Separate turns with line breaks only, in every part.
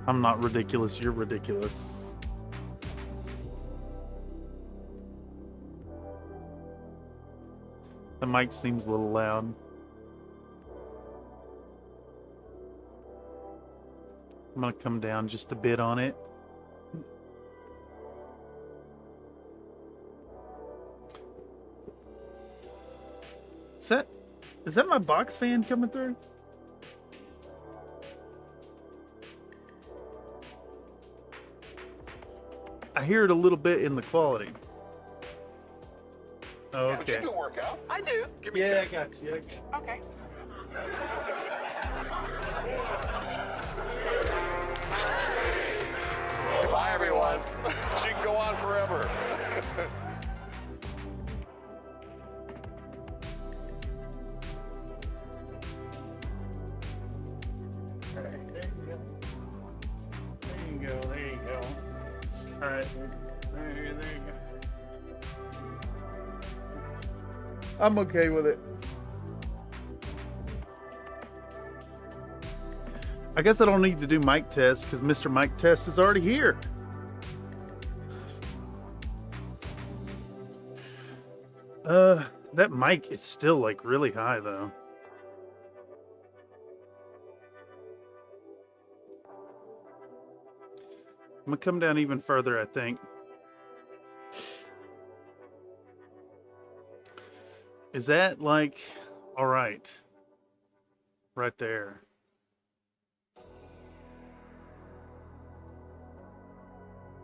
I'm not ridiculous, you're ridiculous. The mic seems a little loud. I'm gonna come down just a bit on it. Is that my box fan coming through? I hear it a little bit in the quality. Oh, okay.
But you do work out.
I do.
Give me
Yeah, I
10.
got you.
Okay.
Bye, everyone. She can go on forever.
All right, there you go. There you go. There you go. All right, there you go. I'm okay with it. I guess I don't need to do mic test because Mr. Mic Test is already here. That mic is still like really high though. I'm gonna come down even further, I think. Is that like, all right, right there.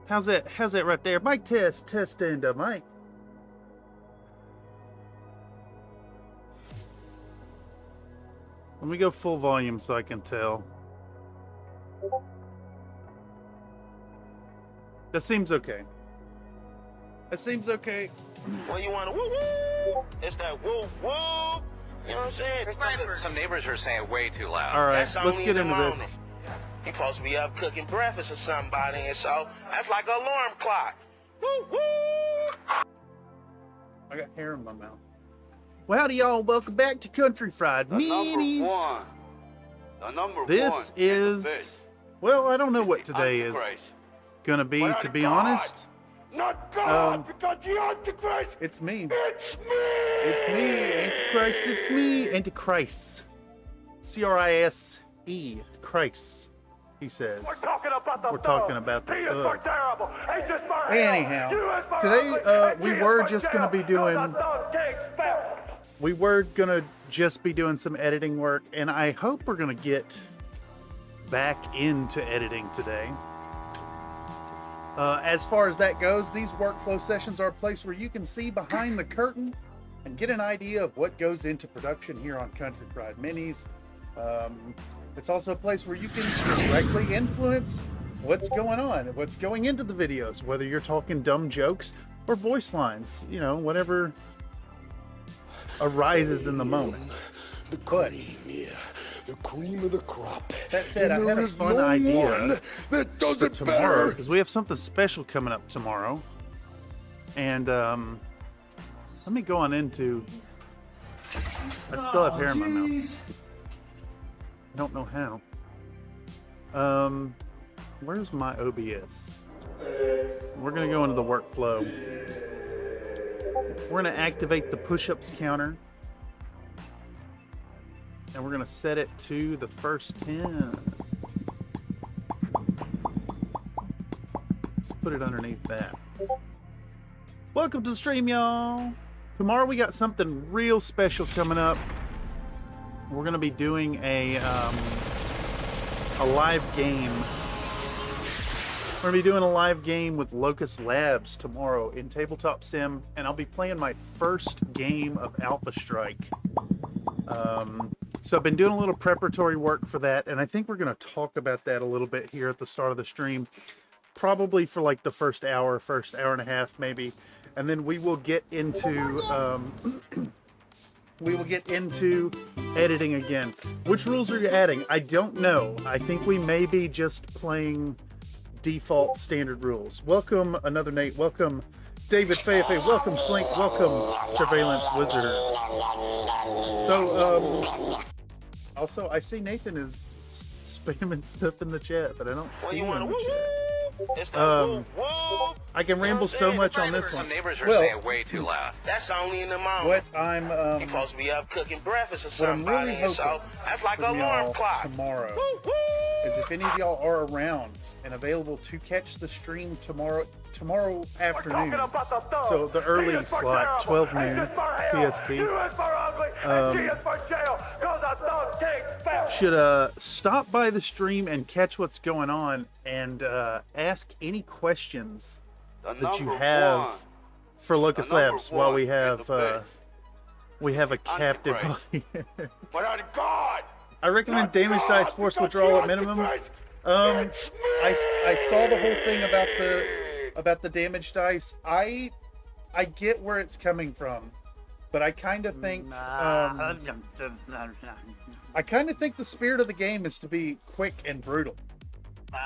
How's that right there? Mic test, stand up, mic. Let me go full volume so I can tell. That seems okay. That seems okay.
Well, you want to woo woo? It's that woo woo. You know what I'm saying?
Some neighbors are saying way too loud.
All right,
That's
let's
only
get
in the
into
morning.
this.
He supposed to be up cooking breakfast or somebody, and so that's like an alarm clock. Woo woo.
I got hair in my mouth. Well, howdy y'all, welcome back to Country Fried Minis.
The number
This
one
is, well, I don't know what today is gonna be, to be honest.
Not God, because the Antichrist.
It's me.
It's me.
It's me, Antichrist. It's me, Antichrist. C-R-I-S-E, Christ, he says.
We're talking about the
We're talking about the
T is for
thug.
terrible. H is for
Anyhow,
hell. U is for
today,
ugly, and
we
G is
were
for
just
jail.
gonna be doing-
Cause the thug can't spell.
We were gonna just be doing some editing work, and I hope we're gonna get back into editing today. As far as that goes, these workflow sessions are a place where you can see behind the curtain and get an idea of what goes into production here on Country Fried Minis. It's also a place where you can directly influence what's going on, what's going into the videos, whether you're talking dumb jokes or voice lines, you know, whatever arises in the moment.
The
But
cream, yeah, the cream of the crop.
that said, I
And
had
there
a
is
fun
no
idea
one that does
for
it
tomorrow,
better.
because we have something special coming up tomorrow. And let me go on into, I still have hair in my mouth. I don't know how. Where's my OBS? We're gonna go into the workflow. We're gonna activate the push-ups counter. And we're gonna set it to the first 10. Let's put it underneath that. Welcome to the stream, y'all. Tomorrow we got something real special coming up. We're gonna be doing a live game We're going to be doing a live game with Locust Labs tomorrow in Tabletop Sim, and I'll be playing my first game of Alpha Strike. So I've been doing a little preparatory work for that, and I think we're going to talk about that a little bit here at the start of the stream. Probably for like the first hour and a half maybe, and then we will get into editing again. Which rules are you adding? I don't know. I think we may be just playing default standard rules. Welcome another Nate. Welcome David Fayefe. Welcome Slink. Welcome Surveillance Wizard. So also I see Nathan is spamming stuff in the chat, but I don't see him in the chat. I can ramble so much on this one.
Some neighbors are saying way too loud.
That's only in the morning.
What I'm
You're supposed to be up cooking breakfast or
what I'm
somebody,
really
and so
hoping
that's like
for
an alarm
y'all
clock.
tomorrow is if any of y'all are around and available to catch the stream tomorrow afternoon. So the early slot, 12 noon PST. Should stop by the stream and catch what's going on and ask any questions that you have for Locust Labs while we have a captive. I recommend damage dice force withdrawal at minimum. I saw the whole thing about the damage dice. I get where it's coming from, but I kind of think the spirit of the game is to be quick and brutal.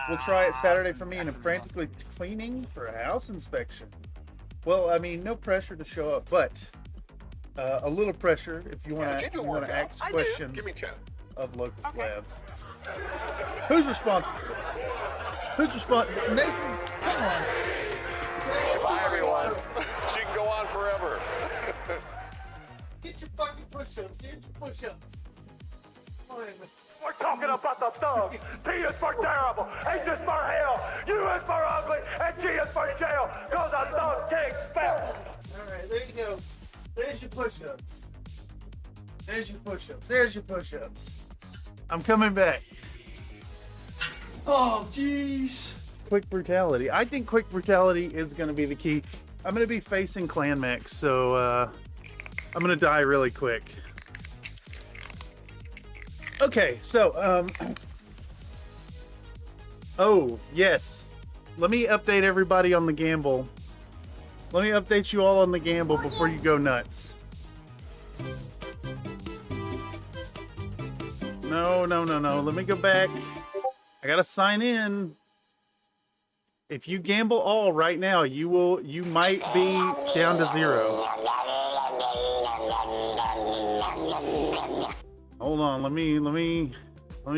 We'll try it Saturday for me, and I'm frantically cleaning for a house inspection. Well, I mean, no pressure to show up, but a little pressure if you want to ask questions of Locust Labs. Who's responsible for this? Who's responsible? Nathan, come on.
Bye, everyone. She can go on forever.
Get your fucking push-ups. Get your push-ups.
We're talking about the thugs. P is for terrible, H is for hell, U is for ugly, and G is for jail, cause a thug can't spell.
Alright, there you go. There's your push-ups. There's your push-ups. There's your push-ups. I'm coming back. Oh, jeez. Quick brutality. I think quick brutality is going to be the key. I'm going to be facing Clan Max, so I'm going to die really quick. Okay, so, oh, yes. Let me update everybody on the gamble. Let me update you all on the gamble before you go nuts. No. Let me go back. I gotta sign in. If you gamble all right now, you might be down to 0. Hold on, let me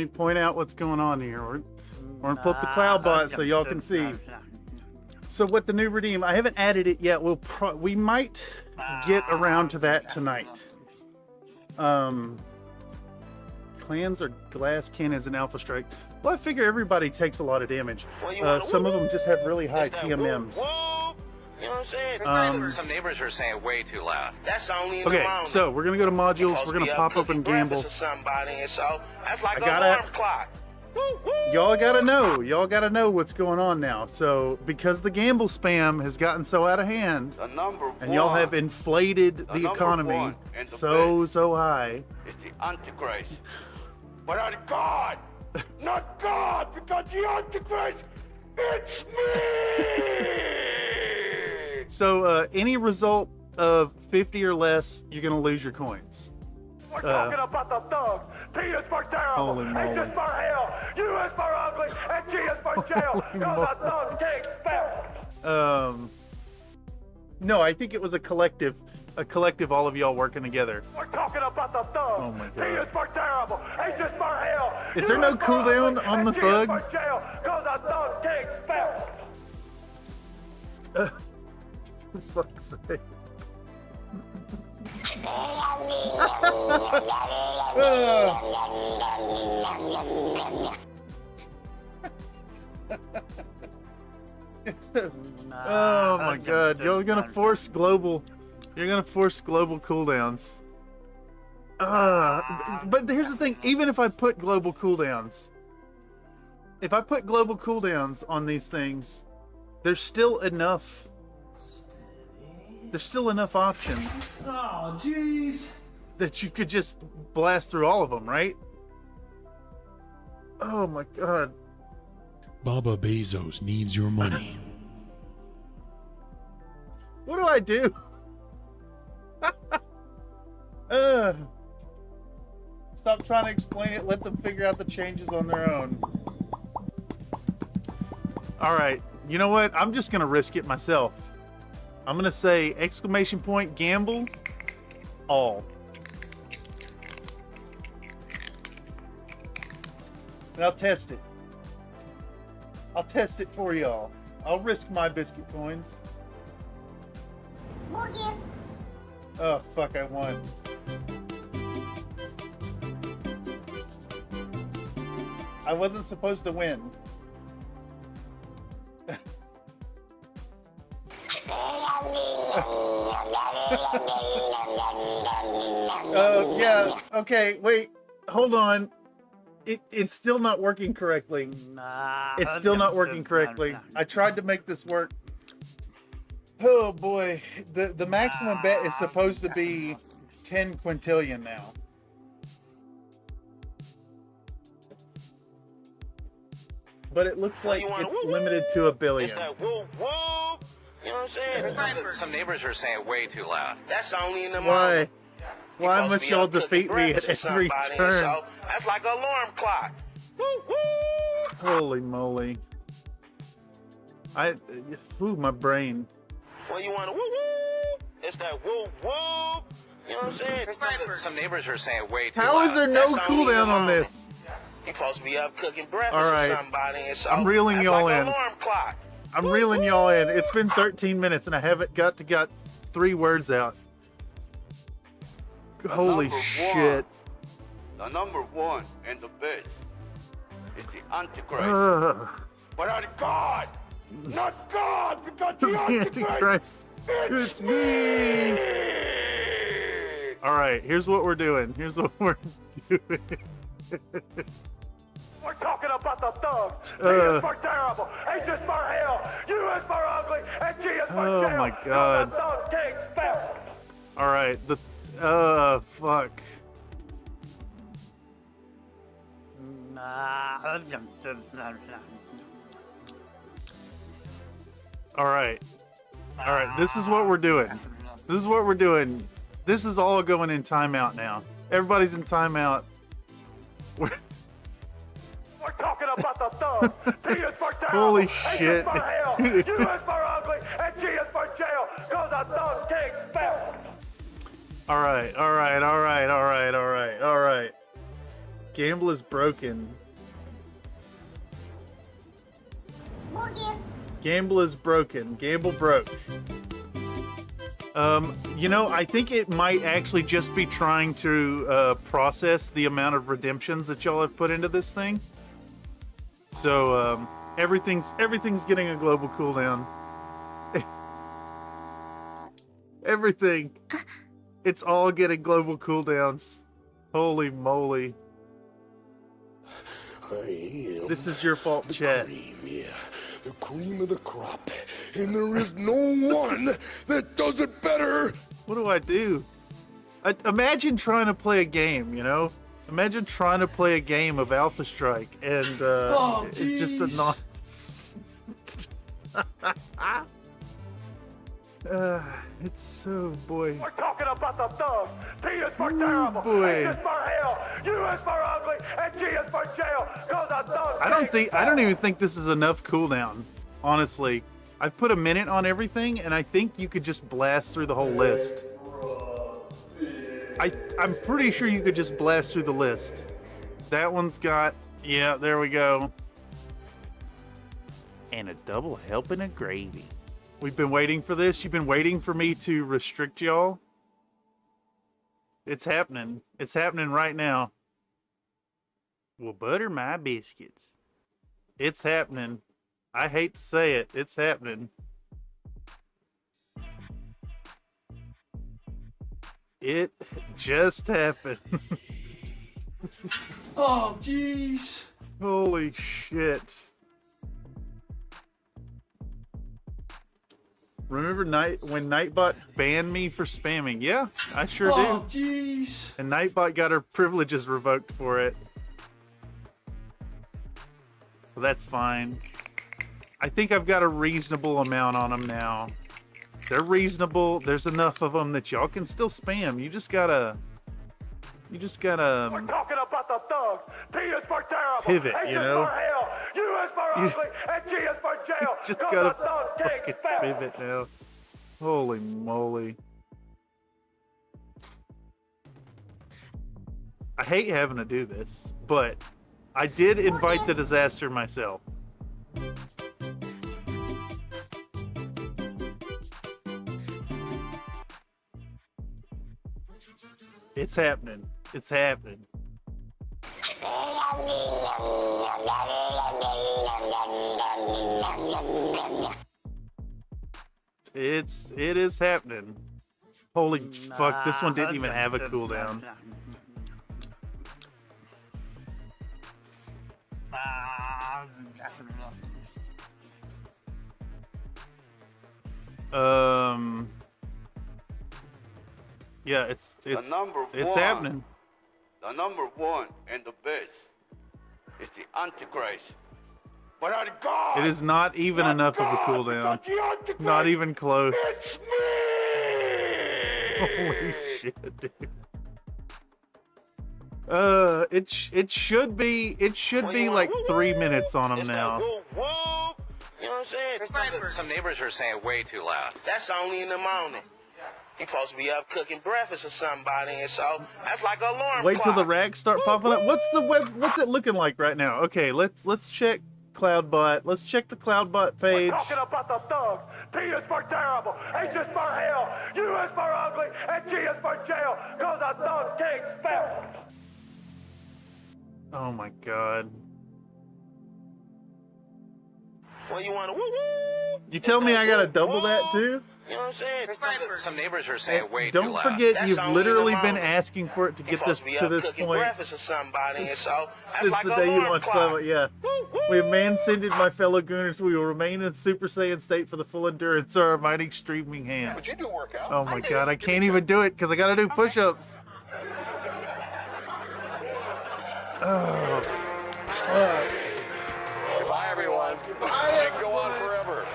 point out what's going on here. We're gonna put the cloud bot so y'all can see. So what the new redeem, I haven't added it yet. We might get around to that tonight. Clans are glass cannons in Alpha Strike. Well, I figure everybody takes a lot of damage. Some of them just have really high TMMs.
You know what I'm saying?
Some neighbors are saying way too loud.
That's only in the
Okay,
morning.
so we're gonna go to modules. We're gonna pop up and gamble.
Or somebody, and so that's like
I
an
gotta-
alarm clock.
Y'all gotta know what's going on now. So because the gamble spam has gotten so out of hand, and y'all have inflated the economy so high.
It's the Antichrist. But not God! Not God! Because the Antichrist, it's me!
So any result of 50 or less, you're gonna lose your coins.
We're talking about the thugs. P is for terrible,
Holy
H
moly.
is for hell, U is for ugly, and G is for jail, cause a thug can't spell.
No, I think it was a collective, all of y'all working together.
We're talking about the thugs.
Oh my
P
God.
is for terrible, H is for hell.
Is there
U
no
for
cooldown
ugly,
on
and
the
G
thug?
is for jail, cause a thug can't spell.
For fuck's sake. Oh my god, you're gonna force global. You're gonna force global cooldowns. But here's the thing, even if I put global cooldowns, if I put global cooldowns on these things, there's still enough. There's still enough options.
Oh, jeez.
That you could just blast through all of them, right? Oh my god.
Baba Bezos needs your money.
What do I do? Stop trying to explain it. Let them figure out the changes on their own. All right. You know what? I'm just going to risk it myself. I'm going to say exclamation point gamble all. And I'll test it. I'll test it for y'all. I'll risk my biscuit coins. Oh, fuck, I won. I wasn't supposed to win. Yeah, okay, wait, hold on. It's still not working correctly. It's still not working correctly. I tried to make this work. Oh boy, the maximum bet is supposed to be 10 quintillion now. But it looks like it's limited to 1 billion.
It's that woo woo. You know what I'm saying?
Some neighbors are saying it way too loud.
That's only in the
Why?
morning.
Why must y'all defeat me at every turn?
So that's like an alarm clock. Woo woo.
Holy moly. Ooh, my brain.
Well, you want to woo woo? It's that woo woo. You know what I'm saying?
Some neighbors are saying it way too
How
loud.
is there no
That's only in
cooldown
the
on
morning.
this?
You're supposed to be up cooking breakfast
All right.
or somebody. And so
I'm reeling
that's
y'all
like
in.
an alarm clock.
I'm reeling y'all in. It's been 13 minutes and I haven't got 3 words out. Holy shit.
The number one and the best is the Antichrist. But I'm God, not God, because
It's
the
the
Antichrist.
Antichrist. It's me. All right, here's what we're doing. Here's what we're doing.
We're talking about the thugs. T is for terrible, H is for hell, U is for ugly, and G is for
Oh
jail.
my God.
The thug king spell.
All right, fuck. All right, this is what we're doing. This is what we're doing. This is all going in timeout now. Everybody's in timeout.
We're talking about the thugs. T is for terrible,
Holy
H
shit.
is for hell, U is for ugly, and G is for jail. Cause the thug king spell.
All right. Gamble is broken. Gamble is broken. Gamble broke. You know, I think it might actually just be trying to process the amount of redemptions that y'all have put into this thing. So everything's getting a global cooldown. Everything. It's all getting global cooldowns. Holy moly.
I am
This is your fault, chat.
cream, yeah. The cream of the crop. And there is no one that does it better.
What do I do? Imagine trying to play a game, you know? Imagine trying to play a game of Alpha Strike and it's just a nonsense. It's so, boy.
We're talking about the thugs. T is for terrible,
boy.
H is for hell, U is for ugly, and G is for jail. Cause the thug
I don't
king
even think this is enough cooldown, honestly. I've put a minute on everything, and I think you could just blast through the whole list. I'm pretty sure you could just blast through the list. That one's got, yeah, there we go. And a double helping of gravy. We've been waiting for this. You've been waiting for me to restrict y'all. It's happening. It's happening right now. Well, butter my biscuits. It's happening. I hate to say it. It's happening. It just happened.
Oh, jeez.
Holy shit. Remember when Nightbot banned me for spamming? Yeah, I sure
Oh,
do.
jeez.
And Nightbot got her privileges revoked for it. Well, that's fine. I think I've got a reasonable amount on them now. They're reasonable. There's enough of them that y'all can still spam. You just gotta
We're talking about the thugs. T is for terrible.
Pivot,
H
you
is
know?
for hell. U is for ugly. And G is for jail.
just
'Cause
gotta
the thugs can't
fucking
spell.
pivot now. Holy moly. I hate having to do this, but I did invite the disaster myself. It's happening. It's happening. It is happening. Holy fuck, this one didn't even have a cooldown. Yeah, it's happening.
The number one and the best is the Antichrist. But our God,
It is not even enough of a cooldown.
because the Antichrist,
Not even close.
it's me!
Holy shit, dude. It should be like 3 minutes on them now.
Whoop, whoop. You know what I'm saying?
Some neighbors are saying way too loud.
That's only in the morning. He supposed to be up cooking breakfast or somebody, and so that's like an alarm
Wait till the
clock.
rags start popping up. What's it looking like right now? Okay, let's check CloudBot. Let's check the CloudBot
We're
page.
talking about the thugs. T is for terrible. H is for hell. U is for ugly. And G is for jail. 'Cause the thugs can't spell.
Oh my god.
Well, you want to woo-woo.
You tell me I gotta double that too?
You know what I'm saying?
Some neighbors are saying way too
Don't
loud.
forget,
That's
you've
only
literally
in the
been
morning.
asking for it to
He
get
supposed
this
to be
to
up
this
cooking
point
breakfast or somebody, and so that's
since
like
the
an
day you
alarm
launched
clock.
CloudBot. Yeah. We have man-sended my fellow gooners. We will remain in Super Saiyan state for the full endurance of our mighty streaming hands.
But you do work out.
Oh my god, I can't even do it because I gotta do push-ups. Oh, fuck.
Goodbye, everyone. Goodbye. Go on forever.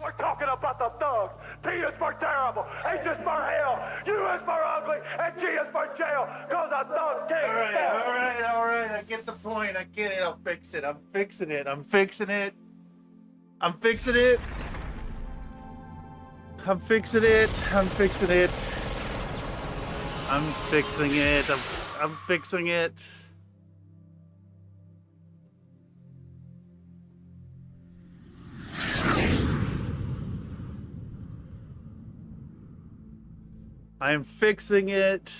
We're talking about the thugs. T is for terrible. H is for hell. U is for ugly. And G is for jail. 'Cause the thugs can't spell.
all right. I get the point. I get it. I'll fix it. I'm fixing it. I'm fixing it. I'm fixing it. I'm fixing it. I'm fixing it. I'm fixing it. I'm fixing it. I'm fixing it.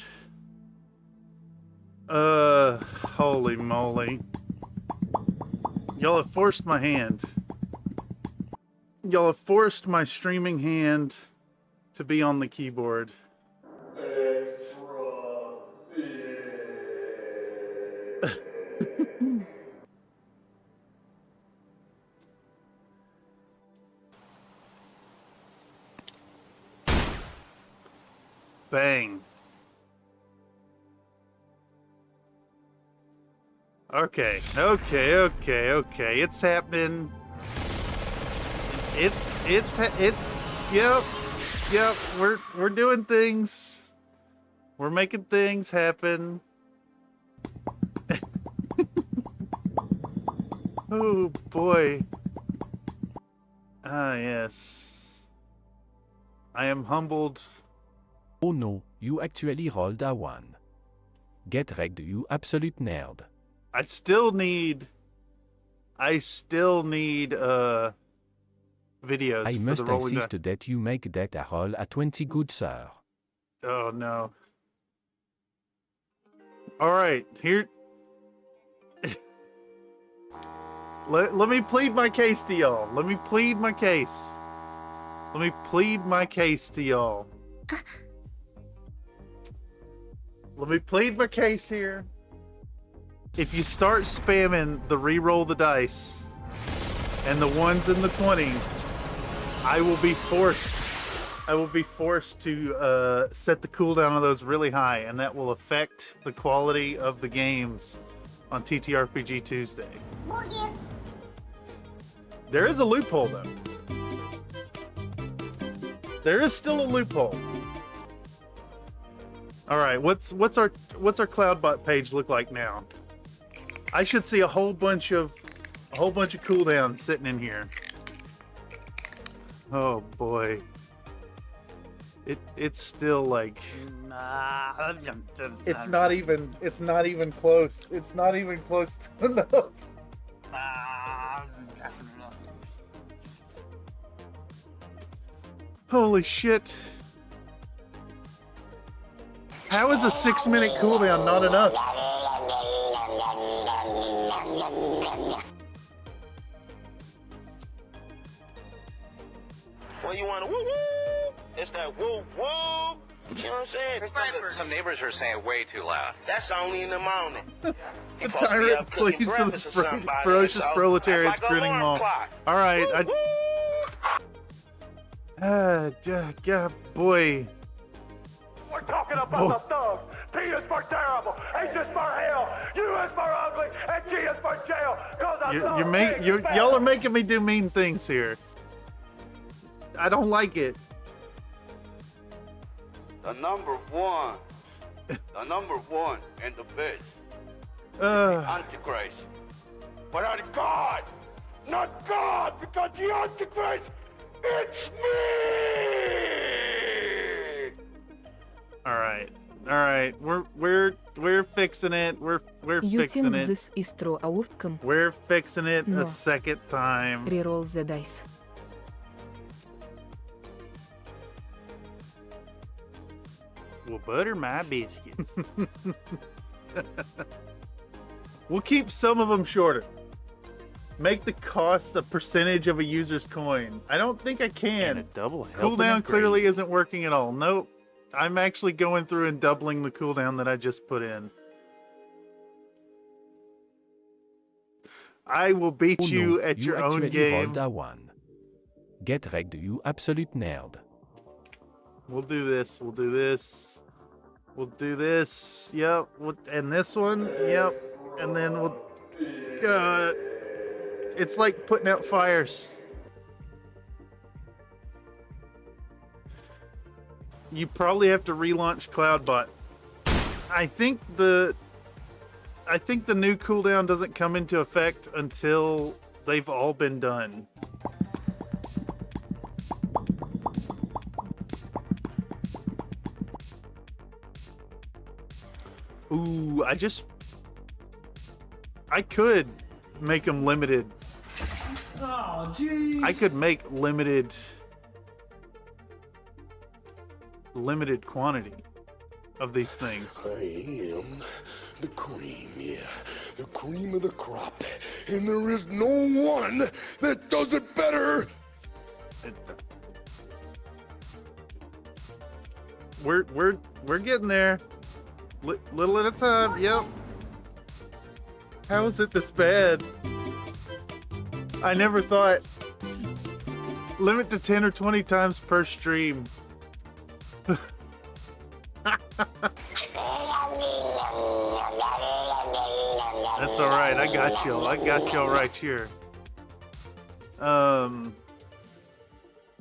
Holy moly. Y'all have forced my hand. Y'all have forced my streaming hand to be on the keyboard. Bang. Okay. It's happening. Yep. We're doing things. We're making things happen. Oh boy. Ah, yes. I am humbled.
Oh no, you actually rolled a 1. Get wrecked, you absolute nerd.
I still need videos
I
for
must
the rolling
insist
die.
that you make that a roll a 20, good sir.
Oh no. Alright, here. Let me plead my case to y'all. Let me plead my case to y'all. Let me plead my case here. If you start spamming the re-roll the dice and the ones in the 20s, I will be forced to set the cooldown of those really high, and that will affect the quality of the games on TTRPG Tuesday. There is a loophole though. There is still a loophole. All right, what's our CloudBot page look like now? I should see a whole bunch of cooldowns sitting in here. Oh boy. It's still like it's not even close. It's not even close to enough. Holy shit. How is a 6-minute cooldown not enough?
Well, you want to woo woo? It's that woo woo. You know what I'm saying?
Some neighbors are saying way too loud.
That's only in the morning.
The tyrant pleads to the ferocious proletariats grinning mall. All right, God, boy.
We're talking about the thugs. T is for terrible, H is for hell, U is for ugly, and G is for jail.
Y'all are making me do mean things here. I don't like it.
The number one and the best. Antichrist. But I'm God, not God, because the Antichrist, it's me.
All right. We're fixing it. We're fixing it.
This is through outcome.
We're fixing it a second time.
Reroll the dice.
Well, butter my biscuits. We'll keep some of them shorter. Make the cost a percentage of a user's coin. I don't think I can.
And a double
cooldown clearly isn't working at all. Nope. I'm actually going through and doubling the cooldown that I just put in. I will beat you at your own game.
One. Get wrecked, you absolute nerd.
We'll do this. We'll do this. We'll do this. Yep. And this one. Yep. And then we'll... it's like putting out fires. You probably have to relaunch CloudBot. I think the new cooldown doesn't come into effect until they've all been done. Ooh, I could make them limited.
Oh, jeez.
I could make limited quantity of these things.
I am the cream, yeah. The cream of the crop. And there is no one that does it better.
We're getting there. Little at a time, yep. How is it this bad? I never thought. Limit to 10 or 20 times per stream. That's alright, I got y'all. I got y'all right here.
Well,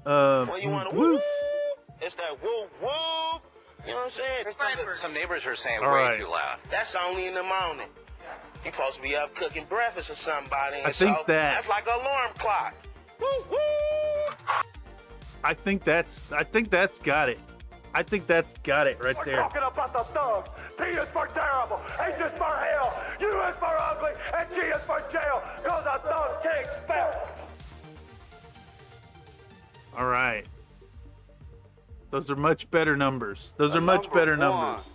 you want to woo? It's that woo woo. You know what I'm saying?
Some neighbors are saying
all
way
right.
too loud.
That's only in the morning. You supposed to be up cooking breakfast or somebody.
I think
that's like an alarm clock. Woo woo.
I think that's got it. I think that's got it right there.
We're talking about the thugs. T is for terrible, H is for hell, U is for ugly, and G is for jail, cause a thug can't spell.
All right. Those are much better numbers. Those are much better numbers.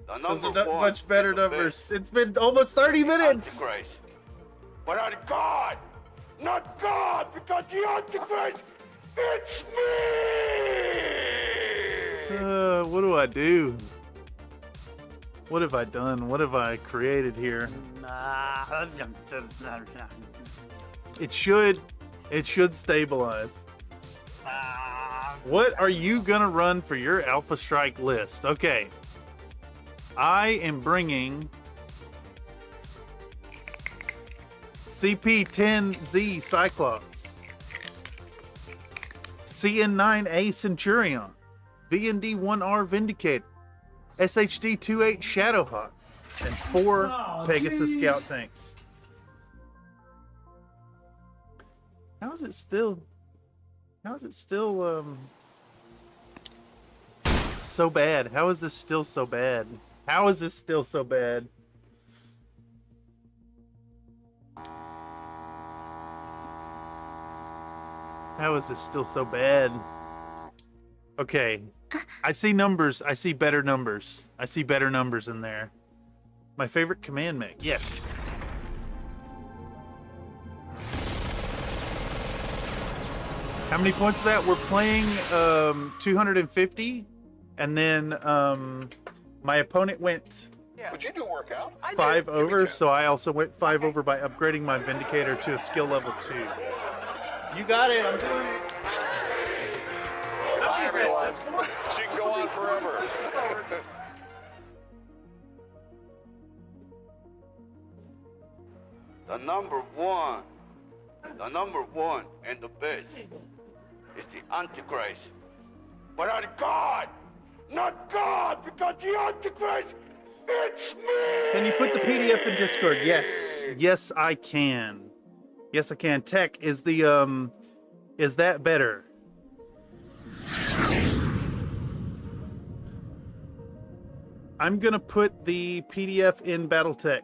Those are much better numbers. It's been almost 30 minutes.
Antichrist. But I'm God, not God, because the Antichrist, it's me.
What do I do? What have I done? What have I created here? It should stabilize. What are you gonna run for your Alpha Strike list? Okay. I am bringing CP-10Z Cyclops, CN-9A Centurion, VND-1R Vindicator, SHD-28 Shadowhawk, and 4 Pegasus Scout tanks. How is it still so bad? How is this still so bad? How is this still so bad? How is this still so bad? Okay. I see numbers. I see better numbers. I see better numbers in there. My favorite command mech. Yes. How many points is that? We're playing 250, and then my opponent went
Would you do workout?
5 over, so I also went 5 over by upgrading my Vindicator to a skill level 2. You got it. I'm doing it.
Bye, everyone. She can go on forever.
The number one and the best is the Antichrist. But not God! Not God! Because the Antichrist, it's me!
Can you put the PDF in Discord? Yes. Yes, I can. Yes, I can. Tech, is that better? I'm gonna put the PDF in BattleTech.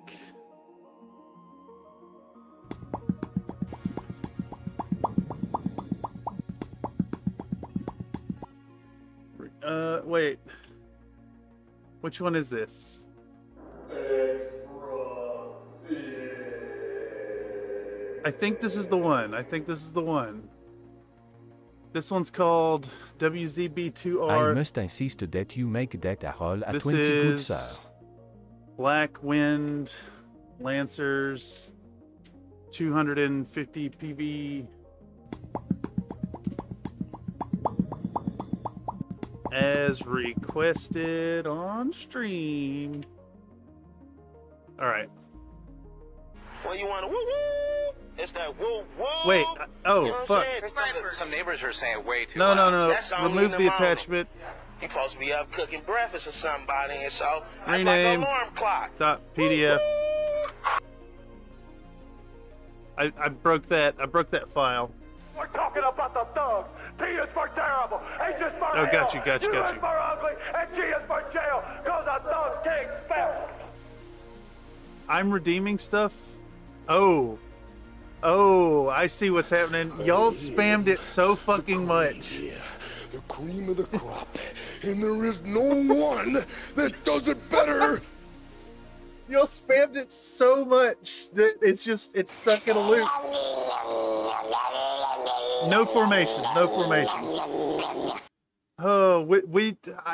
Wait. Which one is this? I think this is the one. This one's called WZB2R.
I must insist that you make that a roll at
This
20 good,
is
sir.
Black Wind Lancers 250 PV. As requested on stream. All right.
Well, you want to woo woo? It's that woo woo.
Wait. Oh,
You know what
fuck.
I'm saying?
Some neighbors are saying way too
No,
loud.
no, no,
That's
no.
only
Remove
in
the
the morning.
attachment.
He supposed to be up cooking breakfast or somebody, and so that's
Rename.
like an alarm clock.
.pdf. I broke that file.
We're talking about the thugs. T is for terrible. H is for
Oh, got
hell.
you.
U is for ugly. And G is for jail. Cause a thug can't spell.
I'm redeeming stuff. Oh, I see what's happening. Y'all spammed it so fucking much.
Yeah, the cream of the crop. And there is no one that does it better.
Y'all spammed it so much that it's stuck in a loop. No formations. Oh,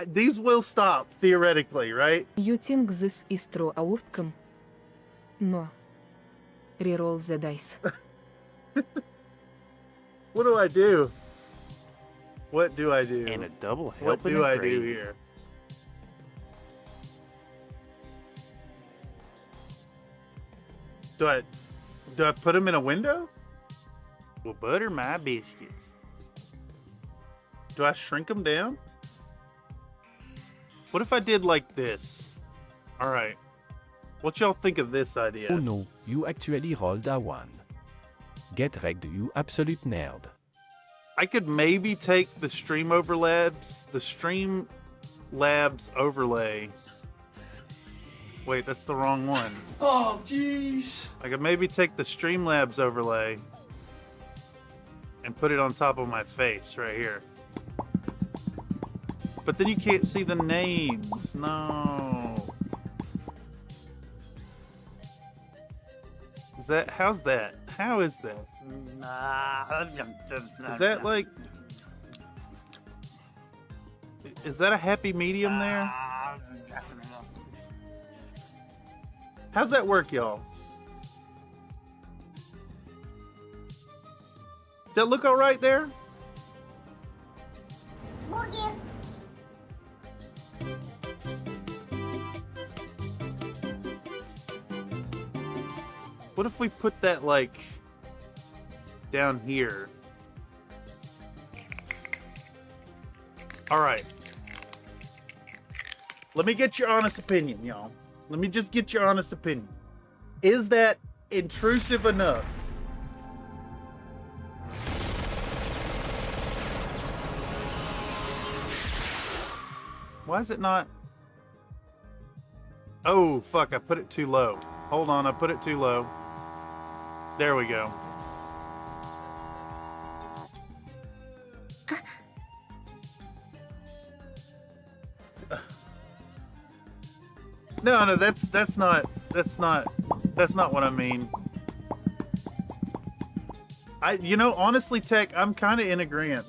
these will stop theoretically, right?
You think this is true outcome? No. Reroll the dice.
What do I do? What do I do?
And a double helping
What do
of
I do
gravy.
here? Do I put them in a window? Well, butter my biscuits. Do I shrink them down? What if I did like this? All right. What y'all think of this idea?
Oh no, you actually rolled a 1. Get wrecked, you absolute nerd.
I could maybe take the StreamLabs overlay. Wait, that's the wrong one.
Oh, jeez.
I could maybe take the StreamLabs overlay and put it on top of my face right here. But then you can't see the names. No. How's that? How is that? Is that like... Is that a happy medium there? How's that work, y'all? Does that look all right there? What if we put that, like, down here? Alright. Let me get your honest opinion, y'all. Let me just get your honest opinion. Is that intrusive enough? Why is it not? Oh, fuck, I put it too low. Hold on, I put it too low. There we go. No, that's not what I mean. You know, honestly, Tech, I'm kind of in agreement.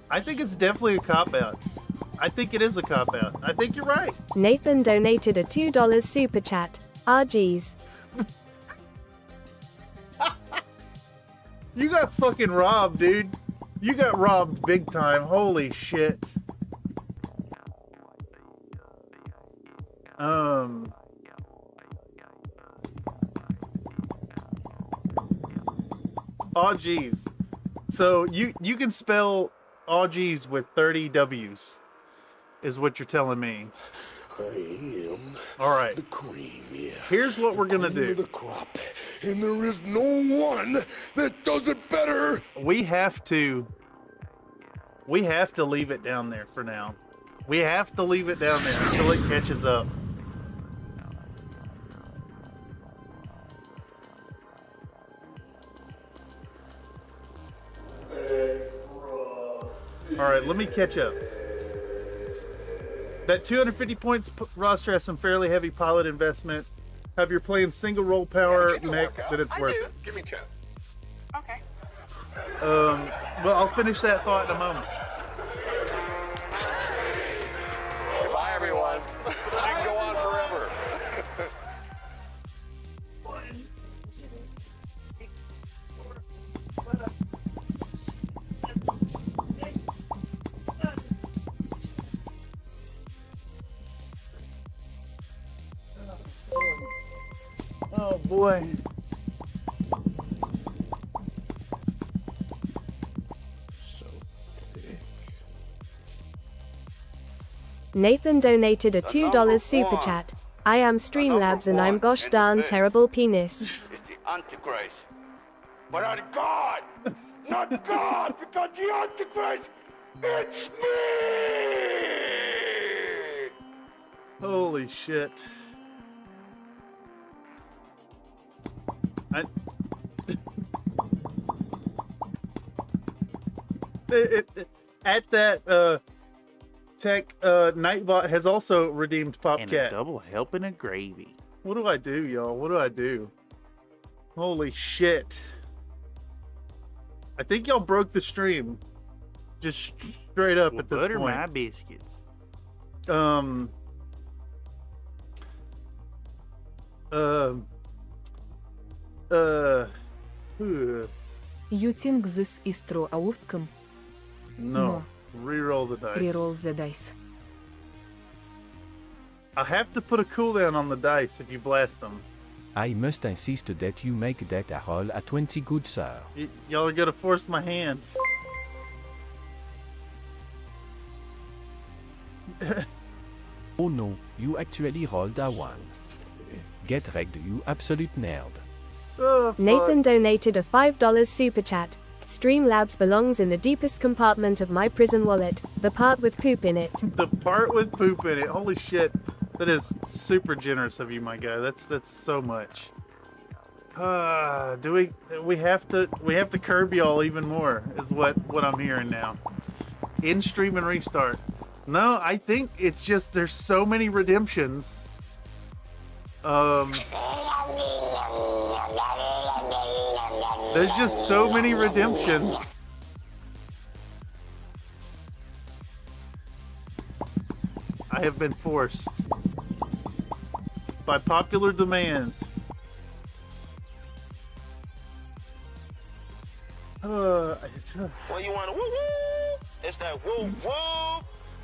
I think it's definitely a cop-out. I think it is a cop-out. I think you're right.
Nathan donated a $2 super chat. RGs.
You got fucking robbed, dude. You got robbed big time. Holy shit. Oh, geez. So you can spell "oh geez" with 30 W's, is what you're telling me.
I am.
All right.
The cream, yeah.
Here's what we're gonna do.
The crop, and there is no one that does it better.
We have to leave it down there for now. We have to leave it down there until it catches up. All right, let me catch up. That 250 points roster has some fairly heavy pilot investment. Have your playing single roll power mech that it's worth it.
Give me 10.
Okay.
Well, I'll finish that thought in a moment.
Goodbye, everyone. She can go on forever.
Oh boy.
Nathan donated a $2 super chat. I am StreamLabs and I'm gosh darn terrible penis.
It's the Antichrist. But not God! Not God! Because the Antichrist, it's me!
Holy shit. At that Tech Nightbot has also redeemed Popcat.
And a double helping of gravy.
What do I do, y'all? What do I do? Holy shit. I think y'all broke the stream. Just straight up at this
butter
point.
my biscuits.
You think this is true outcome?
No. Reroll the dice.
Reroll the dice.
I have to put a cooldown on the dice if you blast them.
I must insist that you make that a roll a 20, good sir.
Y'all are gonna force my hand.
Oh no, you actually rolled a 1. Get wrecked, you absolute nerd.
Oh,
Nathan donated a $5 super chat. StreamLabs belongs in the deepest compartment of my prison wallet, the part with poop in it.
The part with poop in it. Holy shit. That is super generous of you, my guy. That's so much. Do we have to curb y'all even more is what I'm hearing now. In stream and restart. No, I think it's just there's so many redemptions. There's just so many redemptions. I have been forced by popular demand.
Well, you want to woo woo? It's that woo woo.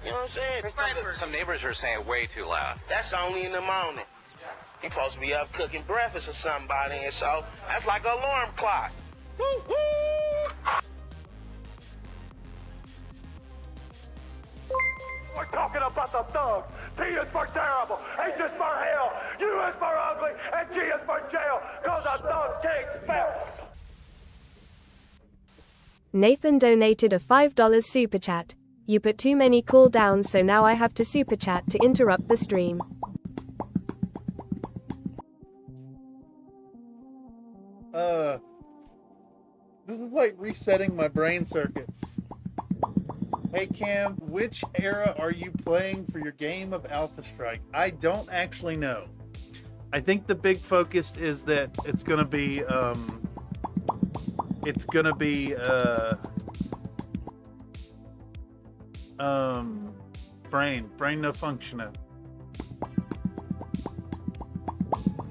You know what I'm saying?
Some neighbors are saying way too loud.
That's only in the morning. You supposed to be up cooking breakfast or somebody, and so that's like an alarm clock. Woo woo.
We're talking about the thugs. T is for terrible, H is for hell, U is for ugly, and G is for jail, cause a thug can't spell.
Nathan donated a $5 super chat. You put too many cooldowns, so now I have to super chat to interrupt the stream.
This is like resetting my brain circuits. Hey Cam, which era are you playing for your game of Alpha Strike? I don't actually know. I think the big focus is that it's gonna be brain no functioning.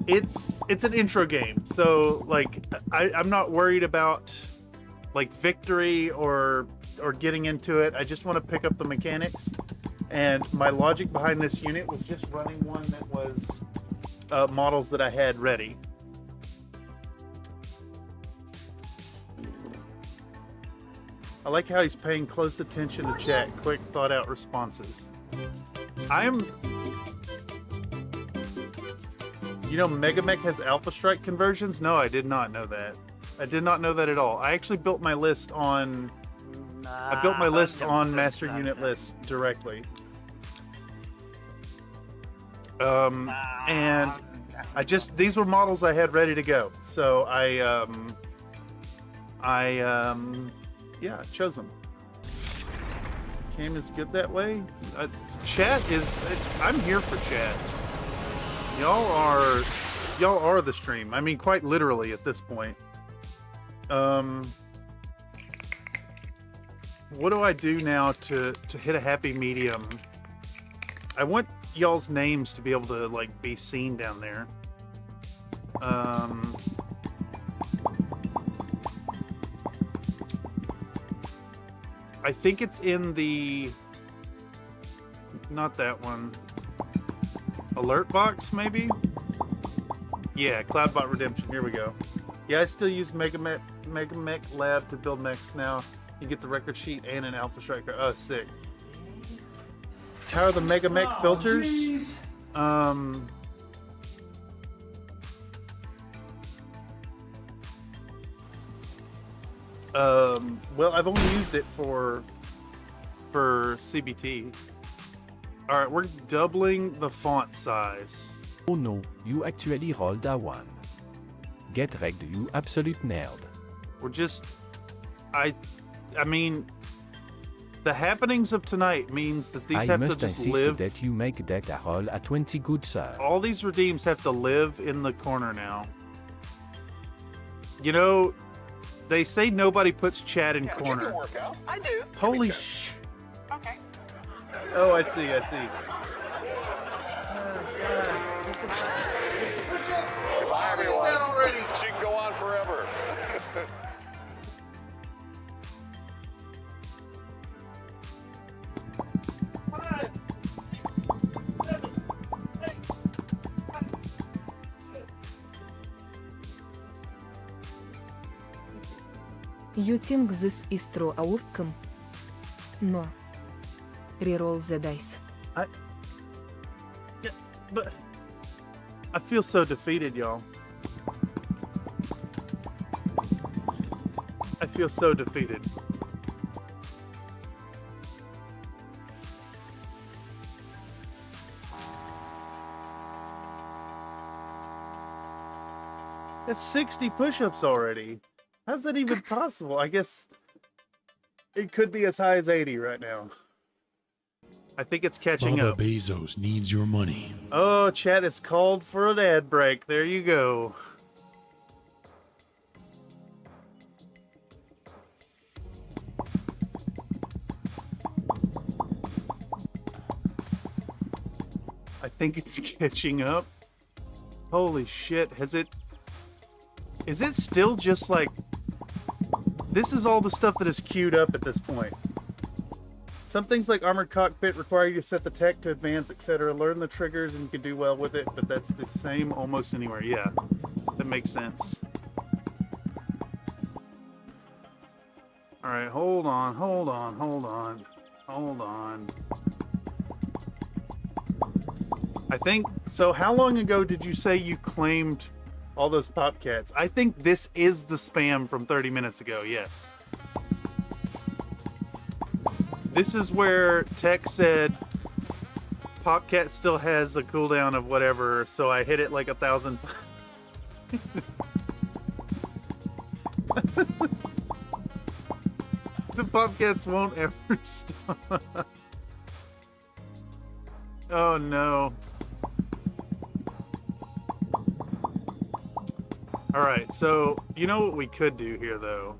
It's an intro game, so like I'm not worried about like victory or getting into it. I just want to pick up the mechanics, and my logic behind this unit was just running one that was models that I had ready. I like how he's paying close attention to chat, quick thought out responses. You know, Megamech has Alpha Strike conversions? No, I did not know that. I did not know that at all. I actually built my list on Master Unit List directly. And these were models I had ready to go. So I chose them. Cam is good that way. I'm here for chat. Y'all are the stream. I mean, quite literally at this point. What do I do now to hit a happy medium? I want y'all's names to be able to like be seen down there. I think it's in the, not that one, alert box maybe? Yeah, Cloudbot Redemption, here we go. Yeah, I still use Megamech Lab to build mechs now. You get the record sheet and an Alpha Striker. Oh, sick. How are the Megamech filters?
Geez.
Well, I've only used it for CBT. All right, we're doubling the font size.
Oh no, you actually rolled a 1. Get wrecked, you absolute nerd.
We're just, I mean, the happenings of tonight means that these have to just live. I must insist
that you make that a roll at 20, good sir.
All these redeems have to live in the corner now. You know, they say nobody puts chat in corner.
You can work out.
I do.
Holy sh!
Okay.
Oh, I see.
Bye, everyone. She can go on forever.
You think this is true outcome? No. Reroll the dice.
Yeah, but I feel so defeated, y'all. I feel so defeated. That's 60 push-ups already. How's that even possible? I guess it could be as high as 80 right now. I think it's catching
Baba
up.
Bezos needs your money.
Oh, chat is called for an ad break. There you go. I think it's catching up. Holy shit, is it still just like, this is all the stuff that is queued up at this point. Some things like Armored Cockpit require you to set the tech to advance, etc. Learn the triggers and you can do well with it, but that's the same almost anywhere. Yeah, that makes sense. Alright, hold on. I think, so how long ago did you say you claimed all those Popcats? I think this is the spam from 30 minutes ago, yes. This is where Tech said Popcat still has a cooldown of whatever, so I hit it like 1,000 times. The Popcats won't ever stop. Oh no. Alright, so you know what we could do here though?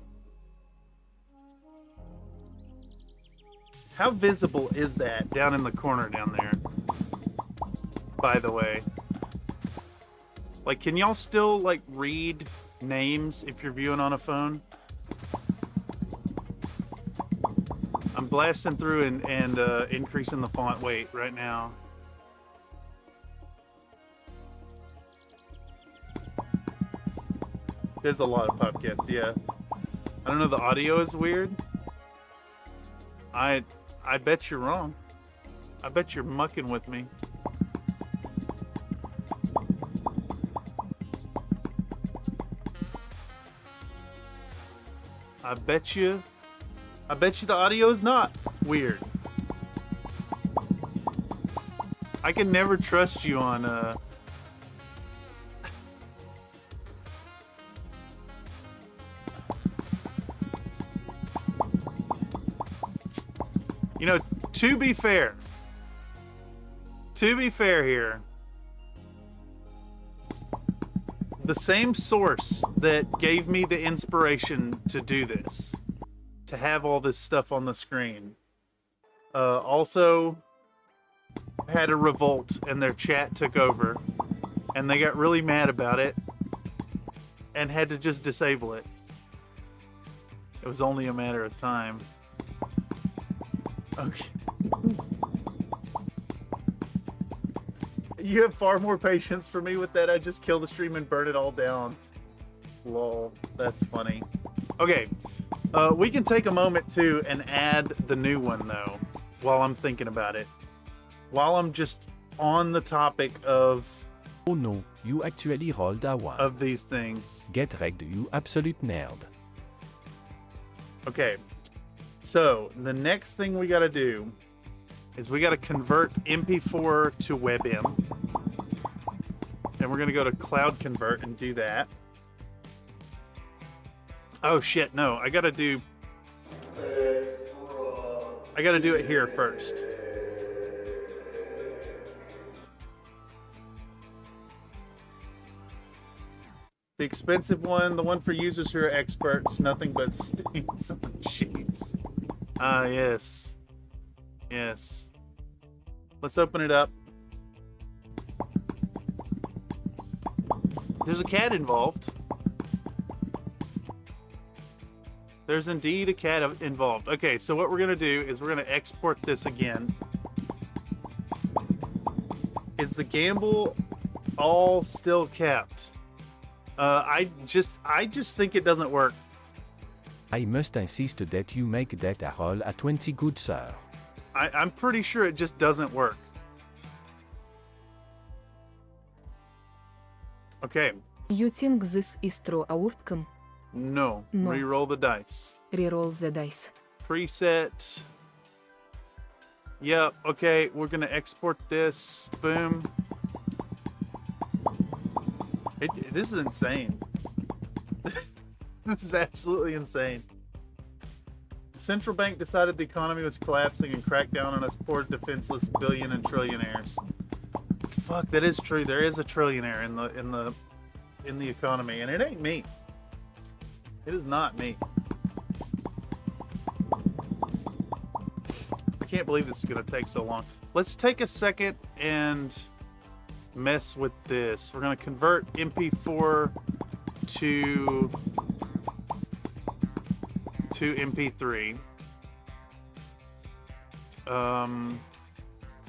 How visible is that down in the corner down there? By the way. Like, can y'all still, like, read names if you're viewing on a phone? I'm blasting through and increasing the font weight right now. There's a lot of Popcats, yeah. I don't know, the audio is weird. I bet you're wrong. I bet you're mucking with me. I bet you the audio is not weird. I can never trust you on you know, to be fair here, the same source that gave me the inspiration to do this, to have all this stuff on the screen, also had a revolt and their chat took over and they got really mad about it and had to just disable it. It was only a matter of time. Okay. You have far more patience for me with that. I just kill the stream and burn it all down. Lol, that's funny. Okay, we can take a moment too and add the new one though, while I'm thinking about it. While I'm just on the topic of...
Oh no, you actually rolled a one.
Of these things.
Get wrecked, you absolute nerd.
Okay. So, the next thing we gotta do is we gotta convert MP4 to WebM. And we're gonna go to Cloud Convert and do that. Oh shit, no, I gotta do it here first. The expensive one, the one for users who are experts, nothing but stains on sheets. Ah, yes. Yes. Let's open it up. There's a cat involved. There's indeed a cat involved. Okay, so what we're going to do is we're going to export this again. Is the gamble all still kept? I just think it doesn't work.
I must insist that you make that a roll at 20, good sir.
I'm pretty sure it just doesn't work. Okay.
You think this is true outcome?
No.
No.
Reroll the dice.
Reroll the dice. Preset.
Yep, okay, we're gonna export this. Boom. This is insane. This is absolutely insane. The central bank decided the economy was collapsing and cracked down on us poor defenseless billion and trillionaires. Fuck, that is true. There is a trillionaire in the economy, and it ain't me. It is not me. I can't believe this is going to take so long. Let's take a second and mess with this. We're going to convert MP4 to MP3.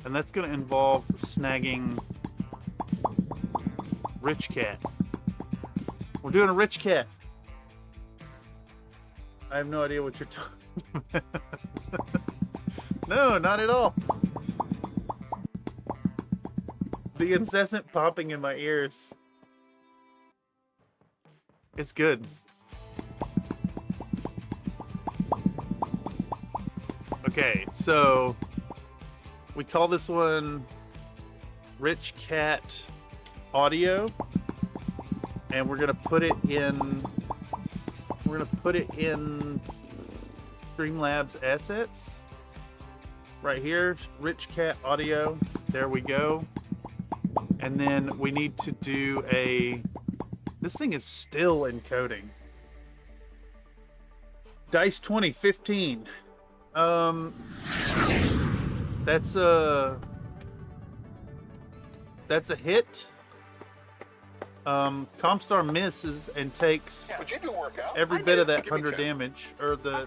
And that's going to involve snagging Rich Cat. We're doing a Rich Cat. I have no idea what you're talking about. No, not at all. The incessant popping in my ears. It's good. Okay, so we call this one Rich Cat Audio, and we're gonna put it in. We're gonna put it in StreamLabs assets. Right here, Rich Cat Audio. There we go. And then we need to do a. This thing is still encoding. Dice 2015. That's a hit. Comstar misses and takes every bit of that 100 damage, or the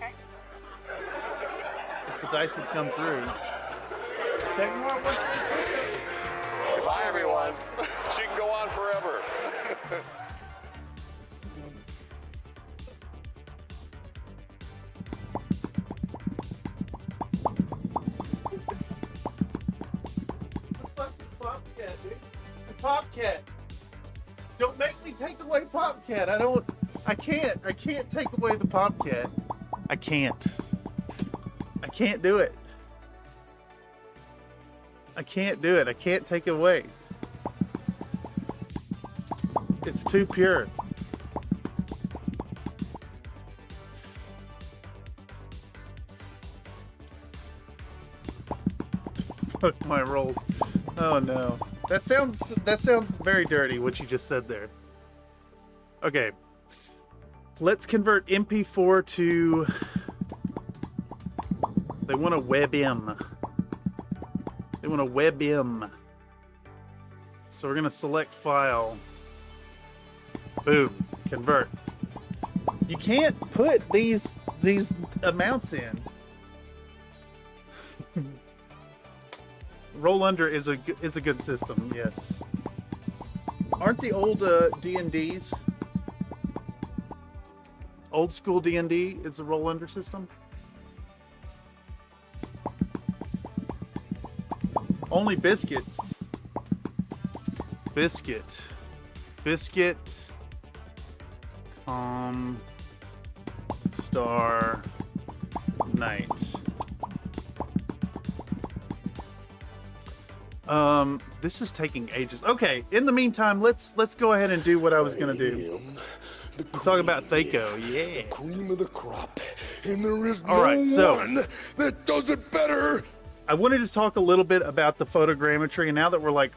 if the dice would come through.
Goodbye, everyone. She can go on forever.
Popcat. Don't make me take away Popcat. I can't take away the Popcat. I can't do it. I can't do it. I can't take it away. It's too pure. Fuck my rolls. Oh no. That sounds very dirty, what you just said there. Okay. Let's convert MP4 to... They want a WebM. They want a WebM. So we're going to select file. Boom. Convert. You can't put these amounts in. Roll under is a good system, yes. Aren't the old D&Ds, old school D&D, it's a roll under system? Only biscuits. Biscuit. Star Night. This is taking ages. Okay, in the meantime, let's go ahead and do what I was gonna do. We're talking about Thaco, yeah.
The cream of the crop, and there is
All right,
no one that does it better.
I wanted to talk a little bit about the photogrammetry, and now that we're like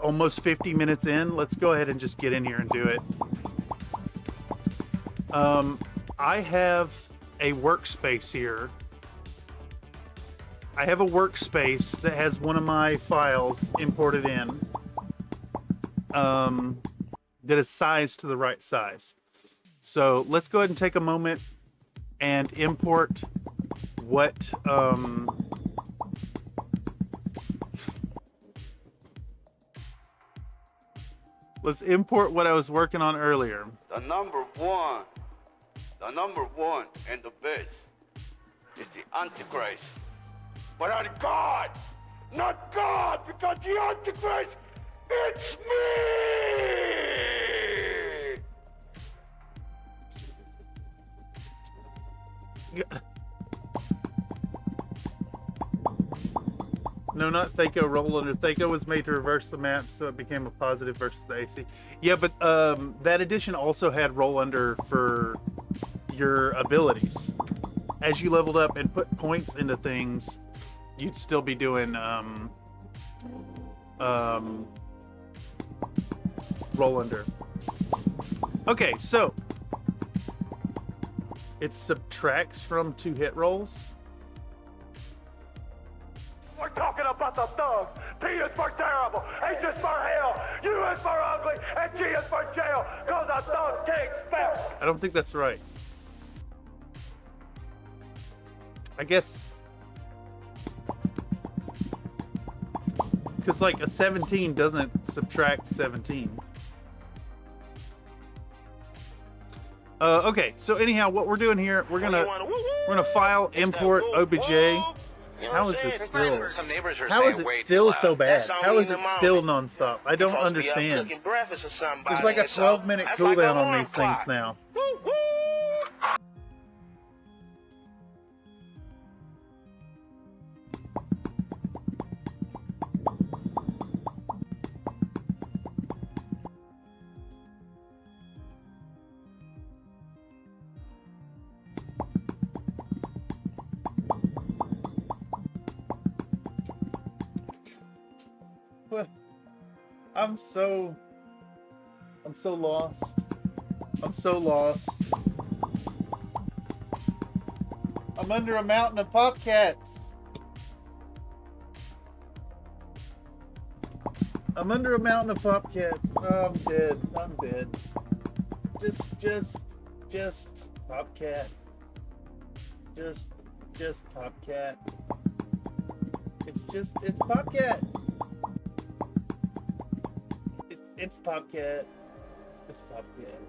almost 50 minutes in, let's go ahead and just get in here and do it. I have a workspace here. I have a workspace that has one of my files imported in that is sized to the right size. So let's go ahead and take a moment and import what let's import what I was working on earlier.
The number one and the best is the Antichrist. But I'm God, not God, because the Antichrist, it's me!
No, not Thaco roll under. Thaco was made to reverse the map, so it became a positive versus the AC. Yeah, but that edition also had roll under for your abilities. As you leveled up and put points into things, you'd still be doing roll under. Okay, so it subtracts from 2 hit rolls.
the thugs. T is for terrible, H is for hell, U is for ugly, and G is for jail, cause a thug can't spell.
I don't think that's right. I guess... Because, like, a 17 doesn't subtract 17. Okay, so anyhow, what we're doing here, we're gonna file import obj. How is this still?
Some neighbors are
How
saying
is it
way
still
too
so
loud.
bad?
That's
How
only
is
in
it
the
still
moment.
nonstop? I don't
Supposed to be up
understand.
cooking breakfast or somebody,
There's like a
and so
12-minute
that's like
cooldown
an
on
alarm
these things
clock.
now. I'm so lost. I'm so lost. I'm under a mountain of popcats. I'm under a mountain of popcats. Oh, I'm dead. I'm dead. Just popcat. Just popcat. It's popcat. It's popcat. It's popcat.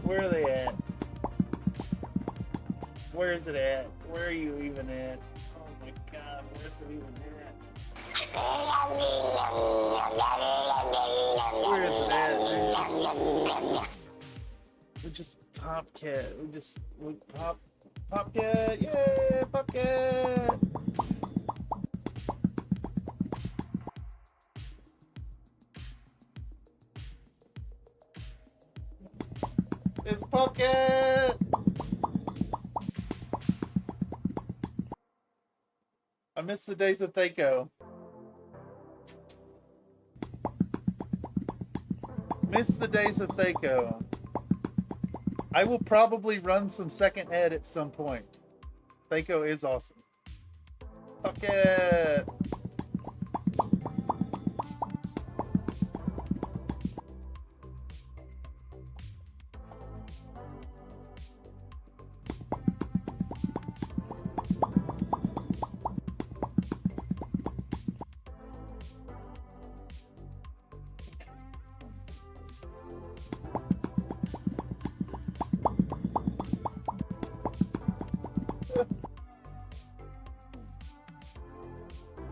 Where are they at? Where is it at? Where are you even at? Oh my god, where's it even at? Where is it at? We just popcat. We popcat. Yeah, popcat. It's popcat. I miss the days of Thaco. Miss the days of Thaco. I will probably run some second ed at some point. Thaco is awesome. Popcat.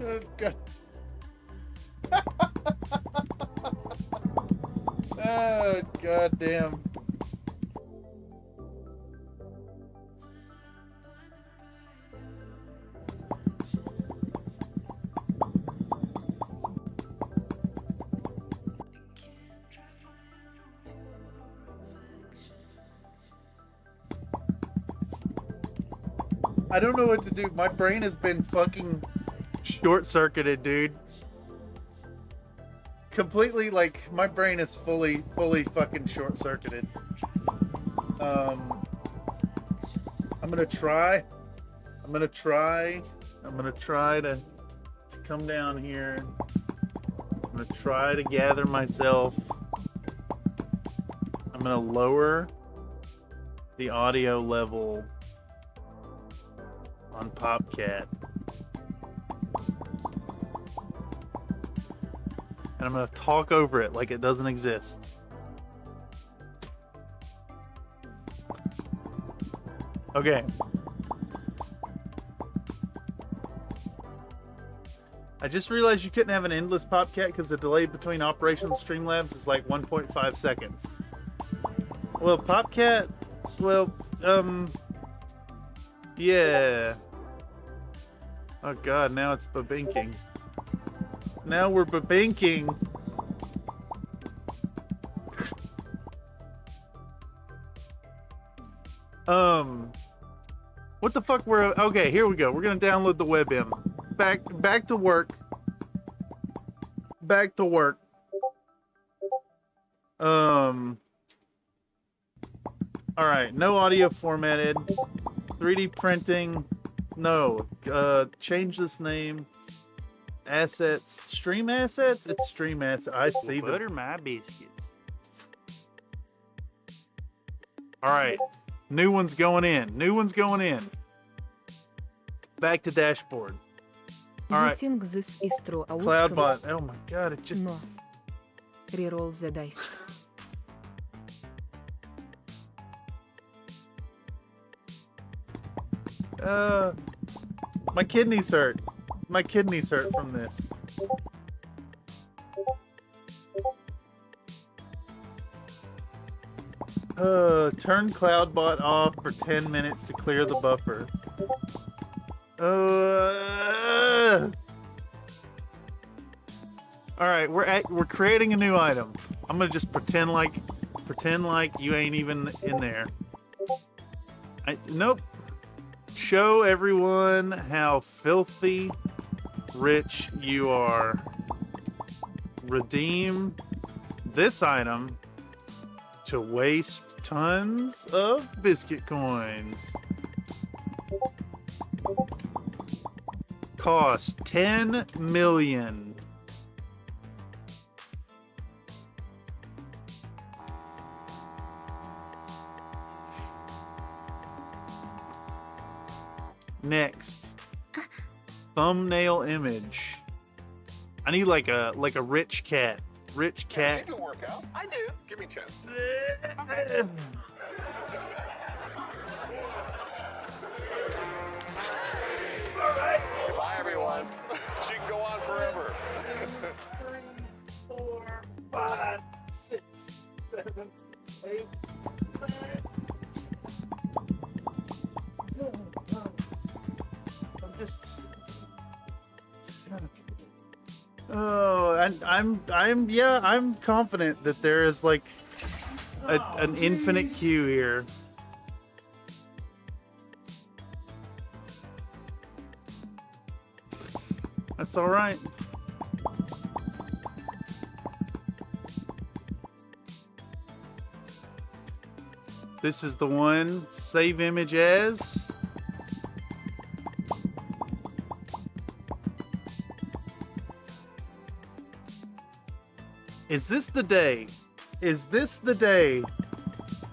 Oh, God. Oh, goddamn. I don't know what to do. My brain has been fucking short-circuited, dude. Completely, like, my brain is fully fucking short-circuited. I'm gonna try to come down here. I'm gonna try to gather myself. I'm gonna lower the audio level on Popcat. And I'm gonna talk over it like it doesn't exist. Okay. I just realized you couldn't have an endless Popcat because the delay between operations StreamLabs is like 1.5 seconds. Well, Popcat, well, yeah. Oh god, now it's babinking. Now we're babinking. What the fuck okay, here we go. We're gonna download the WebM. Back to work. Back to work. Alright, no audio formatted. 3D printing. No. Change this name. Assets. Stream assets? It's stream assets. I see them.
Butter my biscuits.
Alright. New one's going in. New one's going in. Back to dashboard.
You
Alright.
think this is true outcome?
Cloudbot. Oh my god, it just...
No. Reroll the dice.
My kidneys hurt. My kidneys hurt from this. Turn Cloudbot off for 10 minutes to clear the buffer. Alright, we're creating a new item. I'm gonna just pretend like you ain't even in there. Nope. Show everyone how filthy rich you are. Redeem this item to waste tons of biscuit coins. Cost 10 million. Next, thumbnail image. I need like a rich cat. Rich cat.
You do workout. I do. Give me 10. Bye, everyone. She can go on forever.
3, 4, 5, 6, 7, 8, 9. I'm just. Oh, and I'm confident that there is like an infinite queue here. That's all right. This is the one. Save image as. Is this the day? Is this the day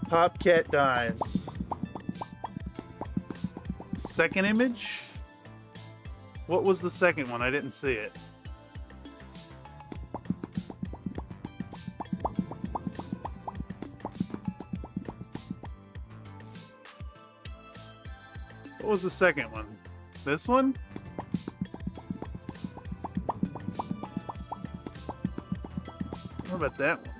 Popcat dies? Second image? What was the second one? I didn't see it. What was the second one? This one? What about that one?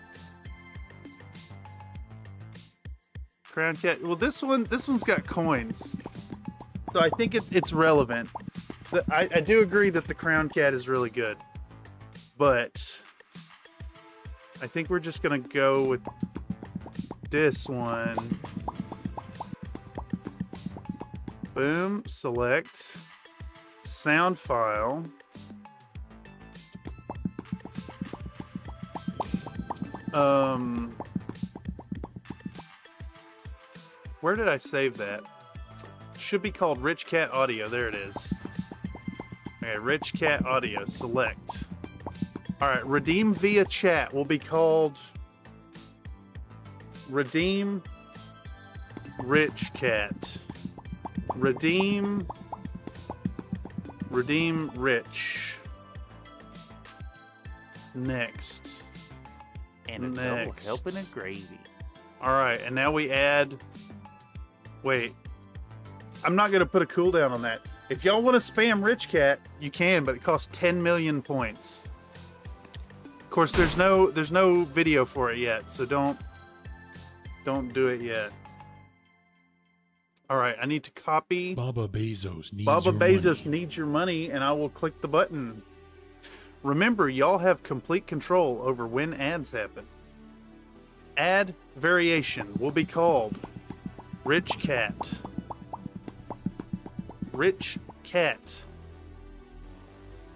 Crown Cat. Well, this one's got coins, so I think it's relevant. I do agree that the Crown Cat is really good, but I think we're just gonna go with this one. Boom. Select sound file. Where did I save that? Should be called Rich Cat Audio. There it is. Okay, Rich Cat Audio. Select. Alright, redeem via chat will be called Redeem Rich Cat. Redeem Rich. Next.
And a double helping of gravy.
Alright, and now we add... Wait. I'm not going to put a cooldown on that. If y'all want to spam Rich Cat, you can, but it costs 10 million points. Of course, there's no video for it yet, so don't do it yet. Alright, I need to copy...
Baba Bezos needs
your money, and I will click the button. Remember, y'all have complete control over when ads happen. Ad variation will be called Rich Cat. Rich Cat.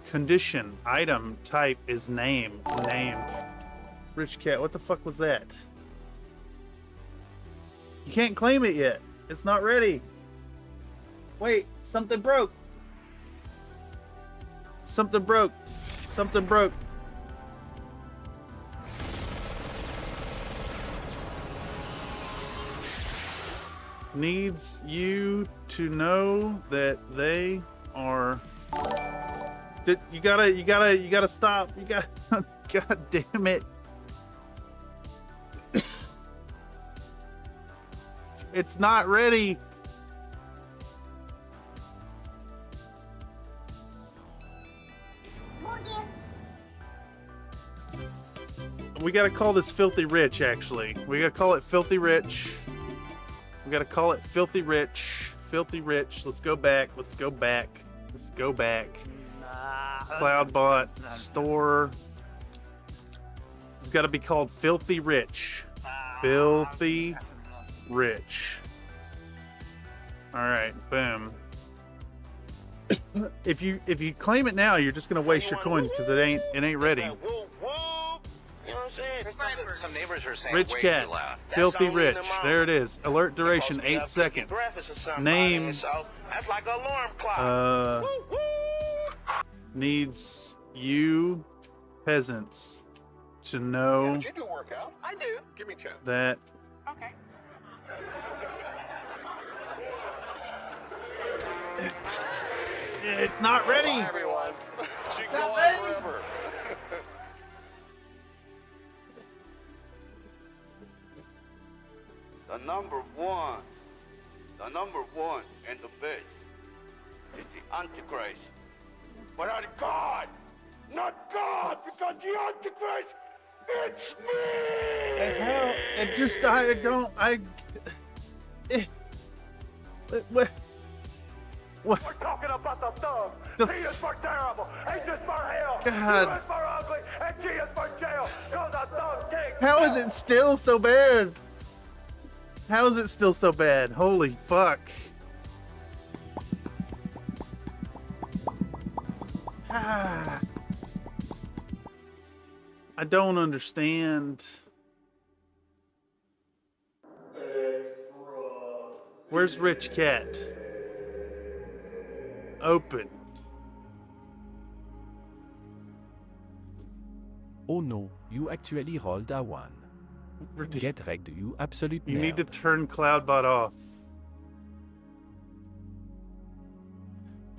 Condition, item, type is name. Name. Rich Cat, what the fuck was that? You can't claim it yet. It's not ready.
Wait, something broke. Something broke. Something broke. Needs you to know that they are. You gotta stop. You gotta. God damn it. It's not ready. We gotta call this Filthy Rich, actually. We gotta call it Filthy Rich. We gotta call it Filthy Rich. Filthy Rich. Let's go back. Let's go back. Let's go back. Cloudbot. Store. It's gotta be called Filthy Rich. Filthy Rich. Alright, boom. If you claim it now, you're just gonna waste your coins because it ain't ready.
You know what I'm saying?
Some neighbors are saying
Rich
way
Cat,
too loud.
Filthy Rich. There it is. Alert duration 8 seconds. Name.
That's like an alarm clock.
Needs you peasants to know
Did you do a workout?
I do.
Give me 10.
that
Okay.
it's not ready.
Bye, everyone. She can go on forever.
The number one in the bed is the Antichrist. But I'm God, not God, because the Antichrist, it's me!
Hell, it just, I don't, what?
We're talking about the thug. T is for terrible, H is for hell,
God.
U is for ugly, and G is for jail, cause a thug king.
How is it still so bad? How is it still so bad? Holy fuck. Ah. I don't understand. Where's Rich Cat? Open.
Oh no, you actually rolled a 1. Get wrecked, you absolute
You
nerd.
need to turn Cloudbot off.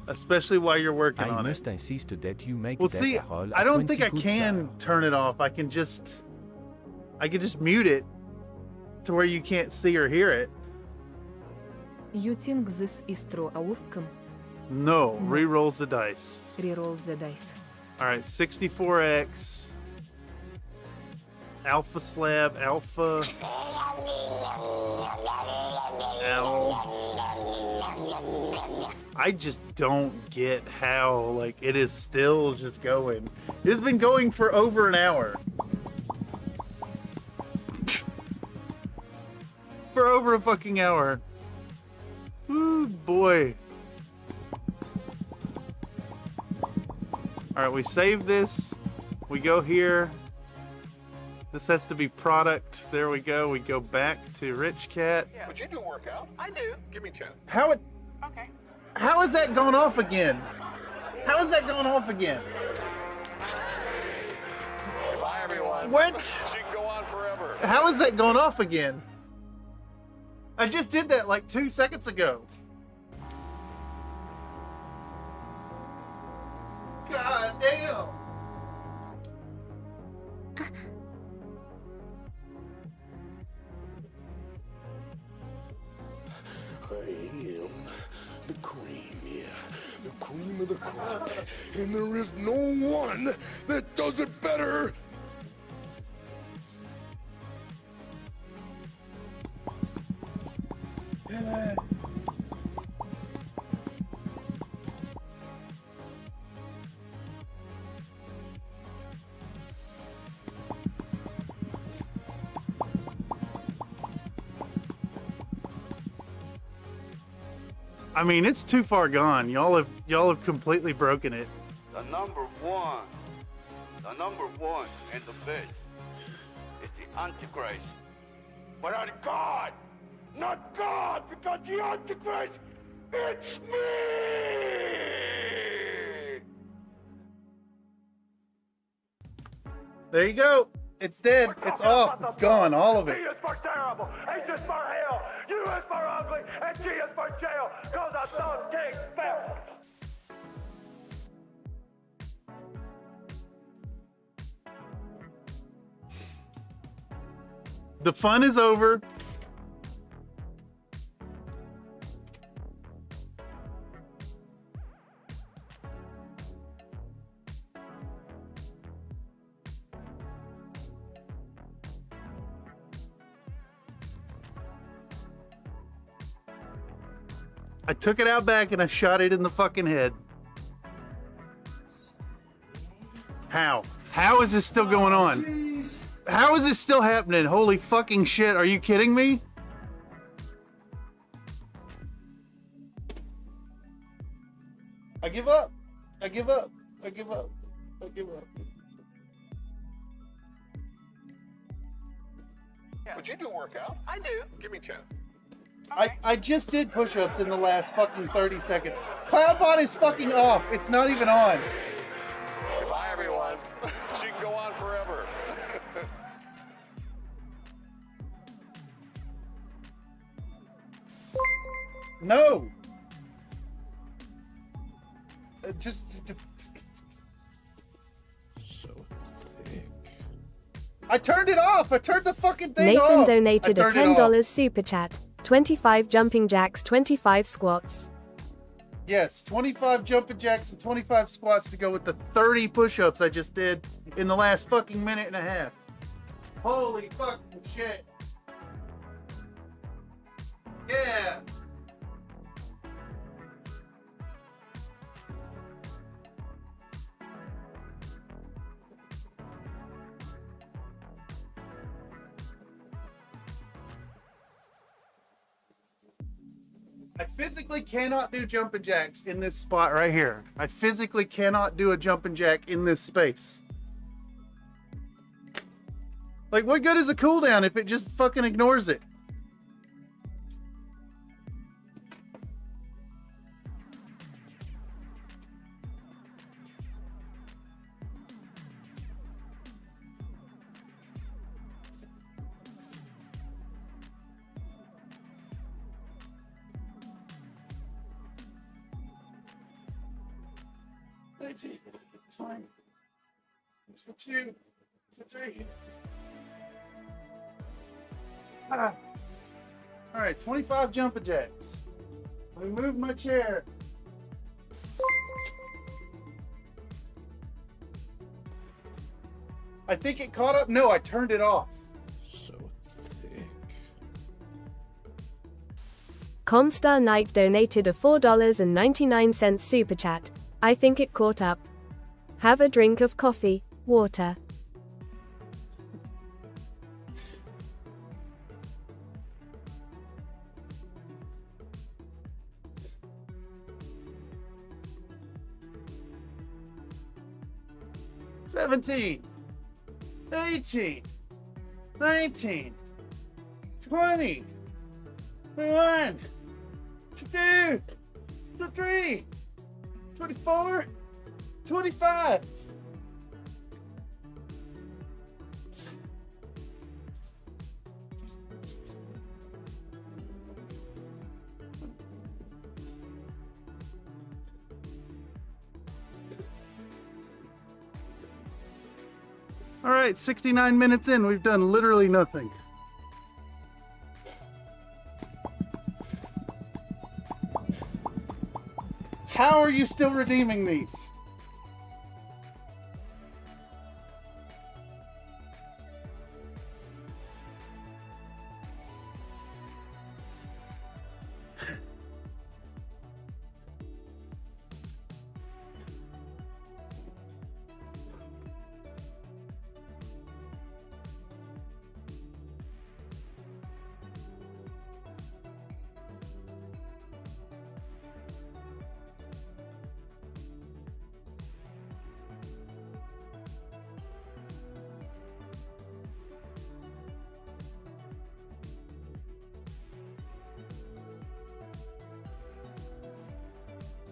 Especially while you're working
I
on it.
must insist that you make
Well,
that
see,
roll
I
a
don't think
20
I
good
can
sir.
turn it off. I can just mute it to where you can't see or hear it.
You think this is true outcome?
No, re-rolls the dice.
Reroll the dice.
All right, 64x. Alpha slab, alpha. I just don't get how, like, it is still just going. It has been going for over an hour. For over a fucking hour. Ooh, boy. All right, we save this. We go here. This has to be product. There we go. We go back to Rich Cat.
Would you do a workout?
I do.
Give me 10.
How it?
Okay.
How is that going off again? How is that going off again?
Bye, everyone.
What?
She can go on forever.
How is that going off again? I just did that like 2 seconds ago. God damn.
I am the cream, yeah. The cream of the crop. And there is no one that does it better.
I mean, it's too far gone. Y'all have completely broken it.
The number one in the bed is the Antichrist. But I'm God, not God, because the Antichrist, It's me!
There you go. It's dead. It's off. It's gone. All of it.
T is for terrible, H is for hell, U is for ugly, and G is for jail, cause I thought king fell.
The fun is over. I took it out back and I shot it in the fucking head. How? How is this still going on? How is this still happening? Holy fucking shit, are you kidding me? I give up. I give up. I give up. I give up.
Would you do workout?
I do.
Give me 10.
I just did push-ups in the last fucking 30 seconds. Cloudbot is fucking off. It's not even on.
Goodbye, everyone. She can go on forever.
No. Just.
So thick.
I turned it off. I turned the fucking thing
Nathan
off.
donated a
I turned it
$10
off.
super chat. 25 jumping jacks, 25 squats.
Yes, 25 jumping jacks and 25 squats to go with the 30 push-ups I just did in the last fucking minute and a half. Holy fucking shit. Yeah. I physically cannot do jumping jacks in this spot right here. I physically cannot do a jumping jack in this space. Like, what good is a cooldown if it just fucking ignores it? Fine. 2, 3. Ah. All right, 25 jumping jacks. Let me move my chair. I think it caught up. No, I turned it off.
So thick.
Comstar Knight donated a $4.99 super chat. I think it caught up. Have a drink of coffee, water.
$17, $18, $19, $20, $21, $22, $23, $24, $25. All right, 69 minutes in, we've done literally nothing. How are you still redeeming these?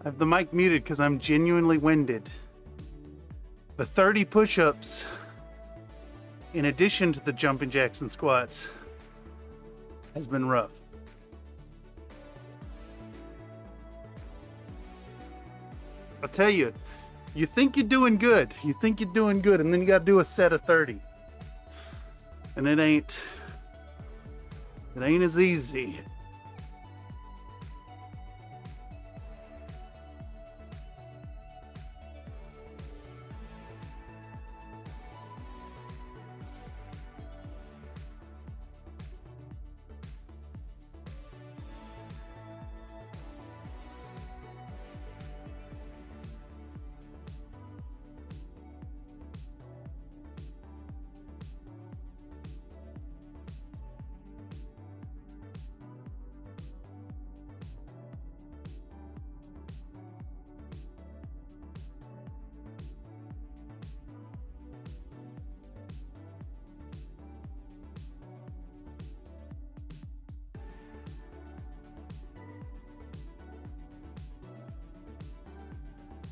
I have the mic muted because I'm genuinely winded. The 30 push-ups, in addition to the jumping jacks and squats, has been rough. I'll tell you, you think you're doing good. You think you're doing good, and then you got to do a set of 30. And it ain't as easy.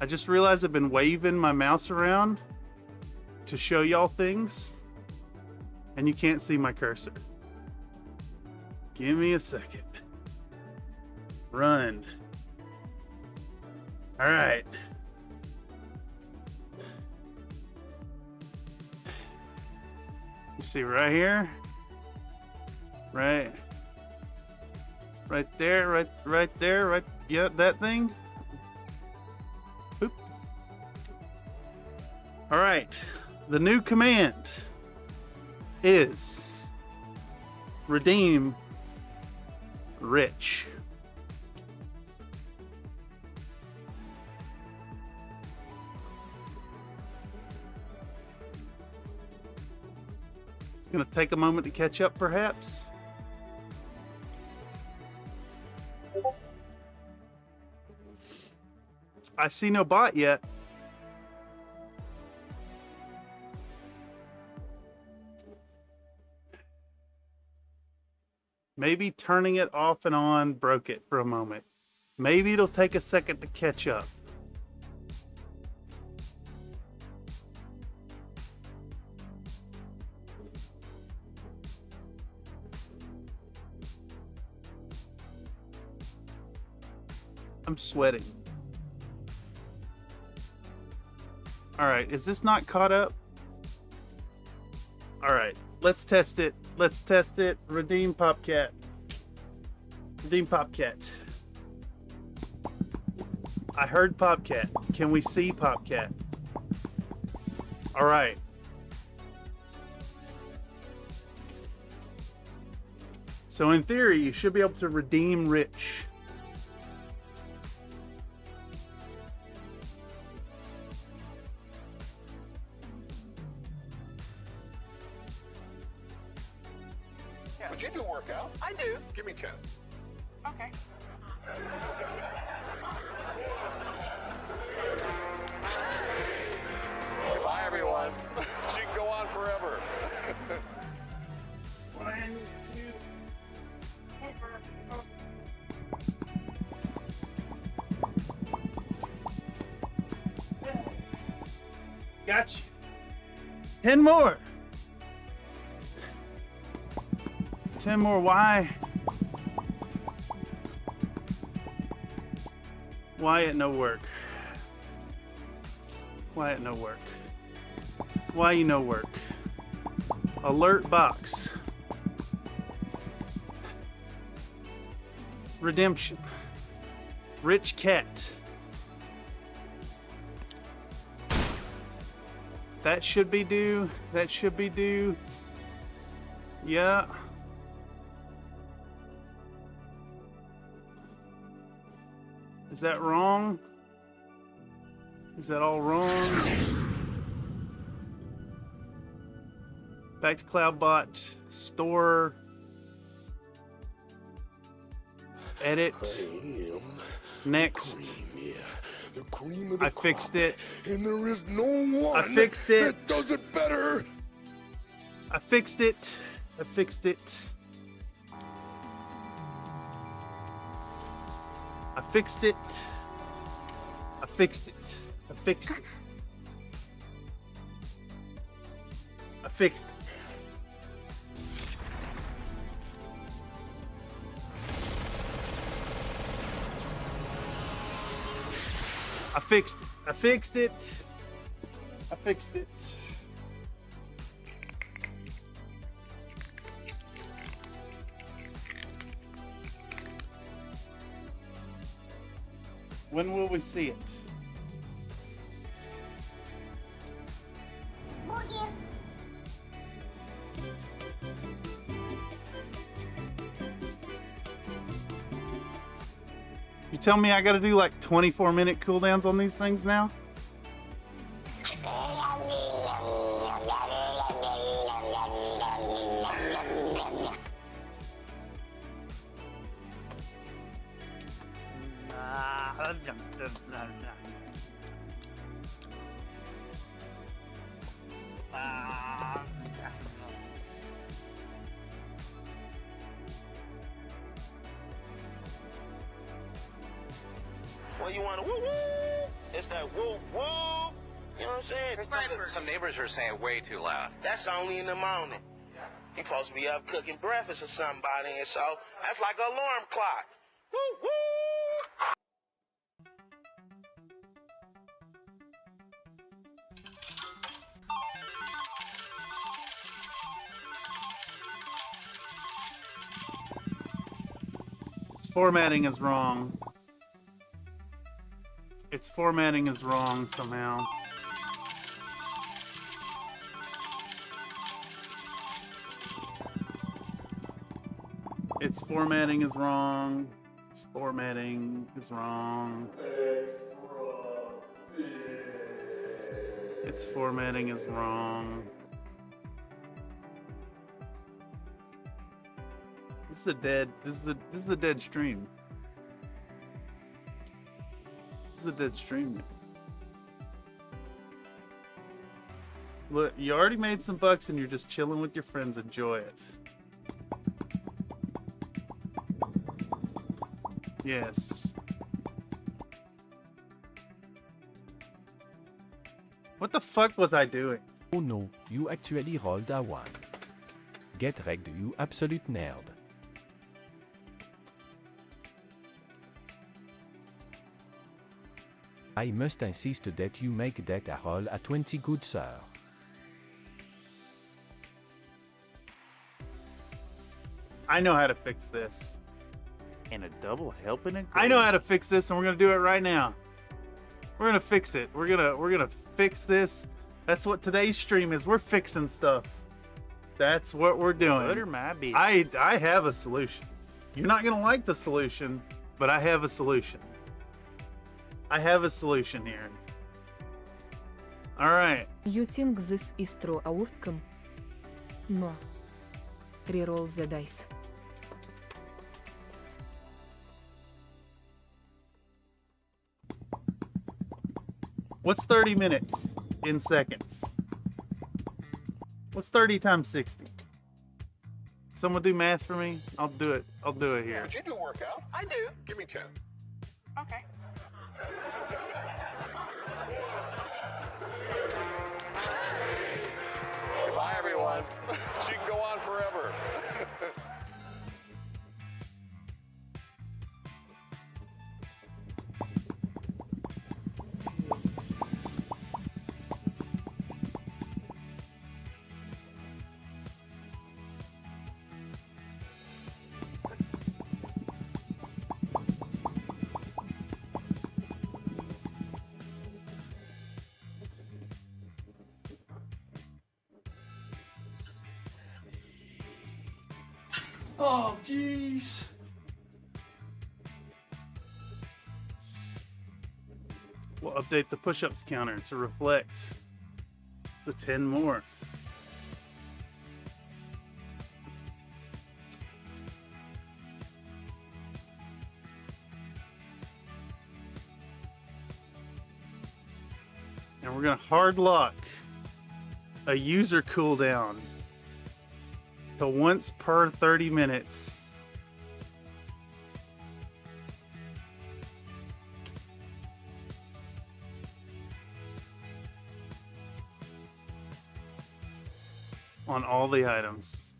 I just realized I've been waving my mouse around to show y'all things, and you can't see my cursor. Give me a second. Run. All right. You see right here? Right there, right there, yeah, that thing. Oop. All right, the new command is redeem rich. It's going to take a moment to catch up, perhaps. I see no bot yet. Maybe turning it off and on broke it for a moment. Maybe it'll take a second to catch up. I'm sweating. All right, is this not caught up? All right, let's test it. Let's test it. Redeem Popcat. Redeem Popcat. I heard Popcat. Can we see Popcat? All right. So in theory, you should be able to redeem Rich.
Would you do a workout?
I do.
Give me 10.
Okay.
Bye, everyone. She can go on forever.
1, 2. Gotcha. 10 more. 10 more. Why? Why it no work? Why it no work? Why you no work? Alert box. Redemption. Rich cat. That should be due. That should be due. Yeah. Is that wrong? Is that all wrong? Back to CloudBot. Store. Edit. Next. I fixed it.
And there is no one
I fixed it.
that does it better.
I fixed it. I fixed it. I fixed it. I fixed it. I fixed it. I fixed it. I fixed it. I fixed it. I fixed it. When will we see it? You tell me I gotta do like 24-minute cooldowns on these things now?
Well, you want to woo woo? It's that woo woo. You know what I'm saying?
Some neighbors are saying way too loud. That's
only in the morning. You supposed to be up cooking breakfast or somebody, and so that's like an alarm clock. Woo woo!
Its formatting is wrong. Its formatting is wrong somehow. Its formatting is wrong. Its formatting is wrong. Its formatting is wrong. This is a dead. This is a dead stream. This is a dead stream. Look, you already made some bucks and you're just chilling with your friends. Enjoy it. Yes. What the fuck was I doing?
Oh no, you actually rolled a 1. Get wrecked, you absolute nerd. I must insist that you make that a roll a 20, good sir.
I know how to fix this. And a double helping it? I know how to fix this, and we're gonna do it right now. We're gonna fix it. We're gonna fix this. That's what today's stream is. We're fixing stuff. That's what we're doing.
Butter my beef.
I have a solution. You're not gonna like the solution, but I have a solution. I have a solution here. All right.
You think this is true outcome? No. Reroll the dice.
What's 30 minutes in seconds? What's 30 times 60? Someone do math for me? I'll do it. I'll do it here.
Would you do workout?
I do.
Give me 10.
Okay.
Bye, everyone. She can go on forever.
Oh, jeez.
We'll update the push-ups counter to reflect the 10 more. And we're going to hard lock a user cooldown to once per 30 minutes. on all the items.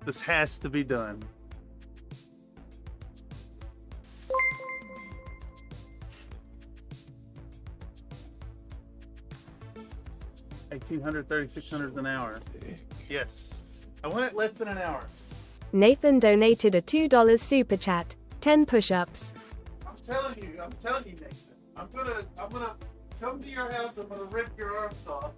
This has to be done. $1,800, $3,600 an hour. Yes. I want it less than an hour.
Nathan donated a $2 super chat. 10 push-ups.
I'm telling you, Nathan. I'm gonna come to your house. I'm gonna rip your arms off.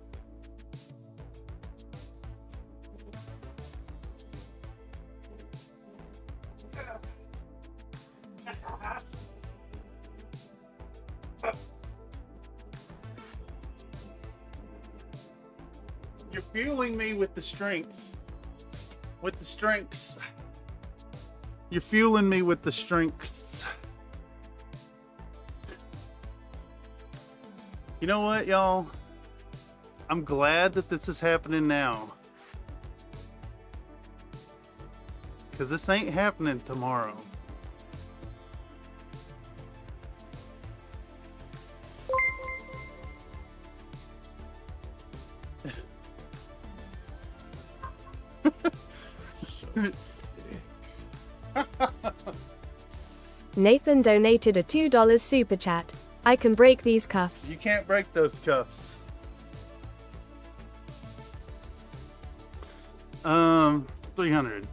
You're fueling me with the strengths. You're fueling me with the strengths. You know what, y'all? I'm glad that this is happening now. Because this ain't happening tomorrow.
Nathan donated a $2 super chat. I can break these cuffs.
You can't break those cuffs. 300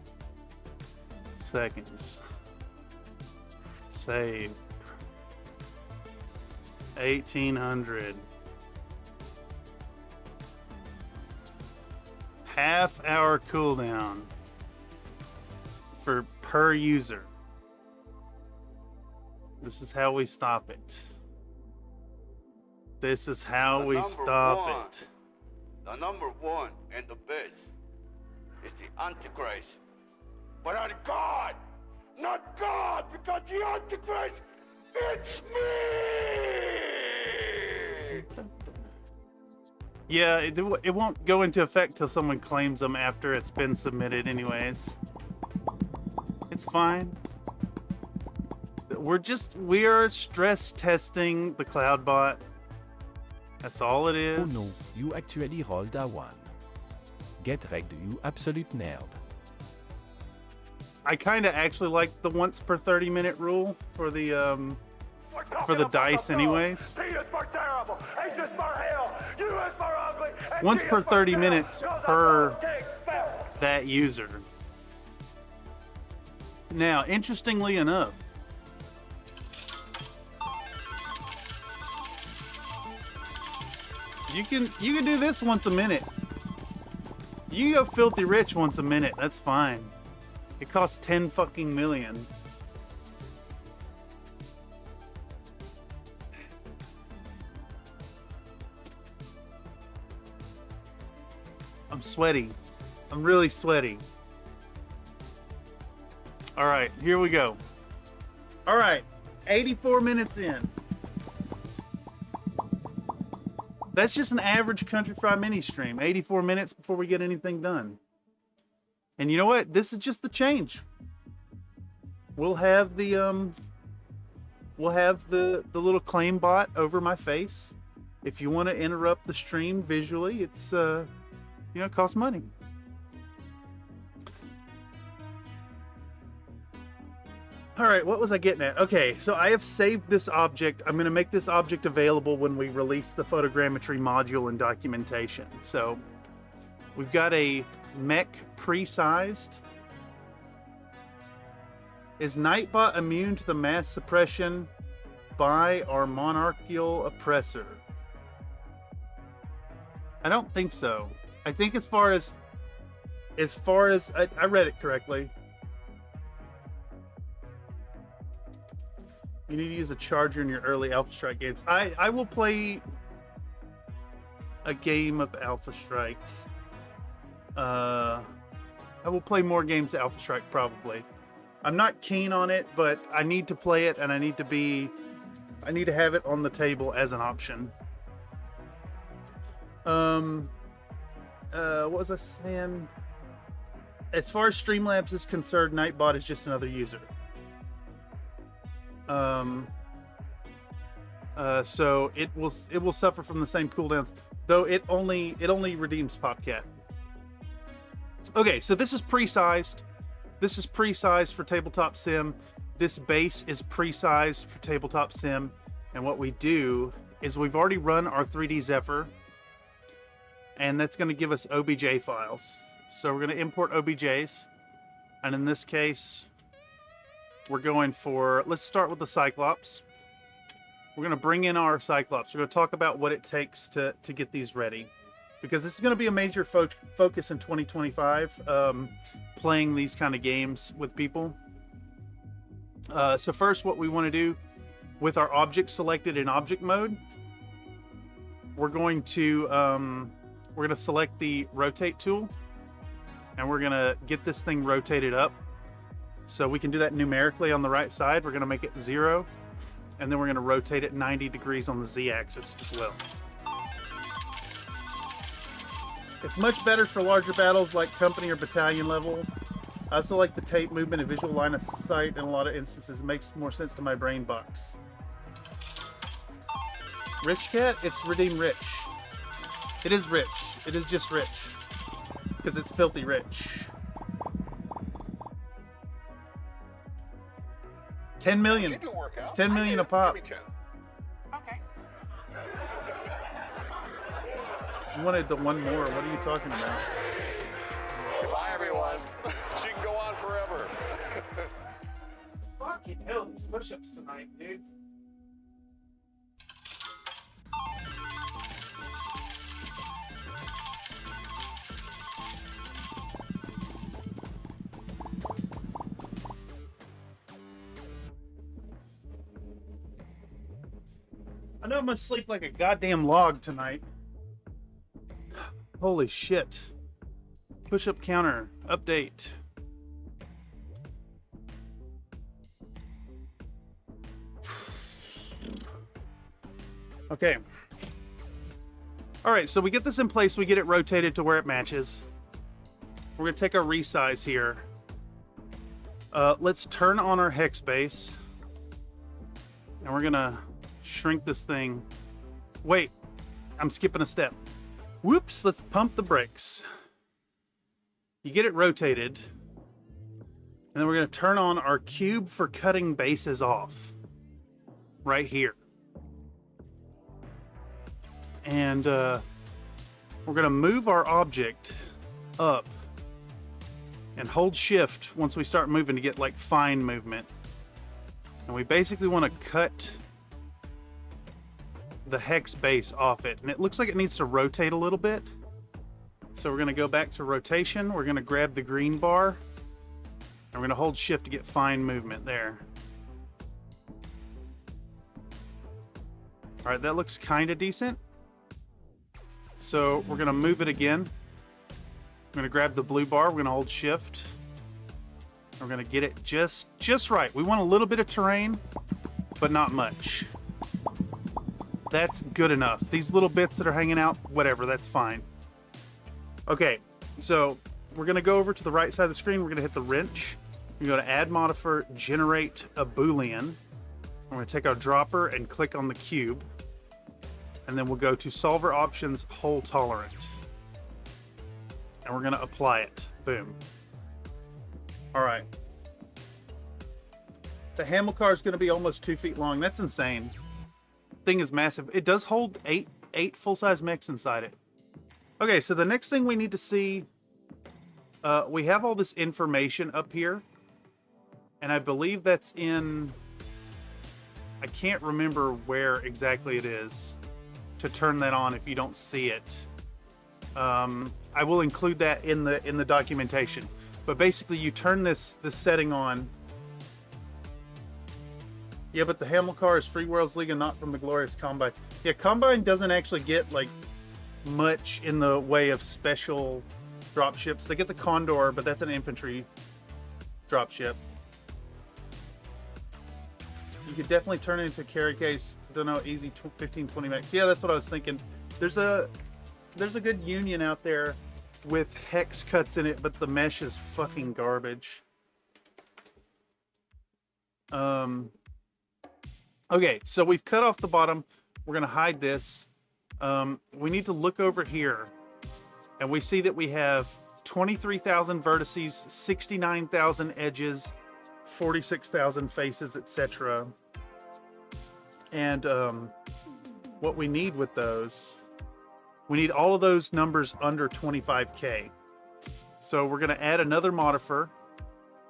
seconds. Save. 1,800. Half-hour cooldown for per user. This is how we stop it. This is how we stop it.
The number one and the best is the Antichrist. But I'm God, not God, because the Antichrist, it's me!
Yeah, it won't go into effect till someone claims them after it's been submitted anyways. It's fine. We are stress testing the cloud bot. That's all it is.
Oh no, you actually rolled a 1. Get wrecked, you absolute nerd.
I kind of actually like the once per 30-minute rule for the dice anyways. Once per 30 minutes per that user. Now, interestingly enough, you can do this once a minute. You can go filthy rich once a minute. That's fine. It costs 10 fucking million. I'm sweaty. I'm really sweaty. All right, here we go. All right, 84 minutes in. That's just an average Country Fry mini stream. 84 minutes before we get anything done. And you know what? This is just the change. We'll have the little claim bot over my face. If you want to interrupt the stream visually, it's it costs money. All right, what was I getting at? Okay, so I have saved this object. I'm going to make this object available when we release the photogrammetry module and documentation. So we've got a mech pre-sized. Is Nightbot immune to the mass suppression by our monarchical oppressor? I don't think so. I think as far as I read it correctly. You need to use a charger in your early Alpha Strike games. I will play a game of Alpha Strike. I will play more games of Alpha Strike probably. I'm not keen on it, but I need to play it and I need to be I need to have it on the table as an option. What was I saying? As far as StreamLabs is concerned, Nightbot is just another user. So it will suffer from the same cooldowns, though it only redeems Popcat. Okay, so this is pre-sized. This is pre-sized for Tabletop Sim. This base is pre-sized for Tabletop Sim. And what we do is we've already run our 3D Zephyr, and that's going to give us OBJ files. So we're going to import OBJs, and in this case, we're going for, let's start with the Cyclops. We're going to bring in our Cyclops. We're going to talk about what it takes to get these ready, because this is going to be a major focus in 2025, playing these kind of games with people. So first, what we want to do with our object selected in object mode, we're going to select the rotate tool, and we're going to get this thing rotated up. So we can do that numerically on the right side. We're going to make it 0, and then we're going to rotate it 90 degrees on the Z-axis as well. It's much better for larger battles like company or battalion level. I also like the tape movement and visual line of sight in a lot of instances. It makes more sense to my brain box. Rich Cat? It's redeem rich. It is rich. It is just rich. Because it's filthy rich. 10 million. 10 million a pop.
Give me 10.
Okay.
You wanted the one more. What are you talking about?
Goodbye, everyone. She can go on forever.
Fucking hell, these push-ups tonight, dude.
I know I'm gonna sleep like a goddamn log tonight. Holy shit. Push-up counter, update. Okay. Alright, so we get this in place, we get it rotated to where it matches. We're gonna take our resize here. Let's turn on our hex base. And we're gonna shrink this thing. Wait, I'm skipping a step. Whoops, let's pump the brakes. You get it rotated. And then we're going to turn on our cube for cutting bases off. Right here. And we're going to move our object up. And hold shift once we start moving to get like fine movement. And we basically want to cut the hex base off it, and it looks like it needs to rotate a little bit. So we're going to go back to rotation. We're going to grab the green bar, and we're going to hold shift to get fine movement there. All right, that looks kind of decent. So we're going to move it again. I'm going to grab the blue bar. We're going to hold shift. We're going to get it just right. We want a little bit of terrain, but not much. That's good enough. These little bits that are hanging out, whatever, that's fine. Okay, so we're going to go over to the right side of the screen. We're going to hit the wrench. We're going to add modifier, generate a Boolean. We're going to take our dropper and click on the cube. And then we'll go to solver options, hole tolerant. And we're going to apply it. Boom. All right. The Hamilcar is going to be almost 2 feet long. That's insane. Thing is massive. It does hold eight full-size mechs inside it. Okay, so the next thing we need to see, we have all this information up here, and I believe that's in, I can't remember where exactly it is to turn that on if you don't see it. I will include that in the documentation, but basically you turn this setting on. Yeah, but the Hamilcar is Free Worlds League and not from the glorious Combine. Yeah, Combine doesn't actually get like much in the way of special dropships. They get the Condor, but that's an infantry dropship. You could definitely turn it into a carry case. Don't know, easy 15, 20 megs. Yeah, that's what I was thinking. There's a good union out there with hex cuts in it, but the mesh is fucking garbage. Okay, so we've cut off the bottom. We're gonna hide this. We need to look over here, and we see that we have 23,000 vertices, 69,000 edges, 46,000 faces, etc. And what we need with those, we need all of those numbers under 25K. So we're gonna add another modifier.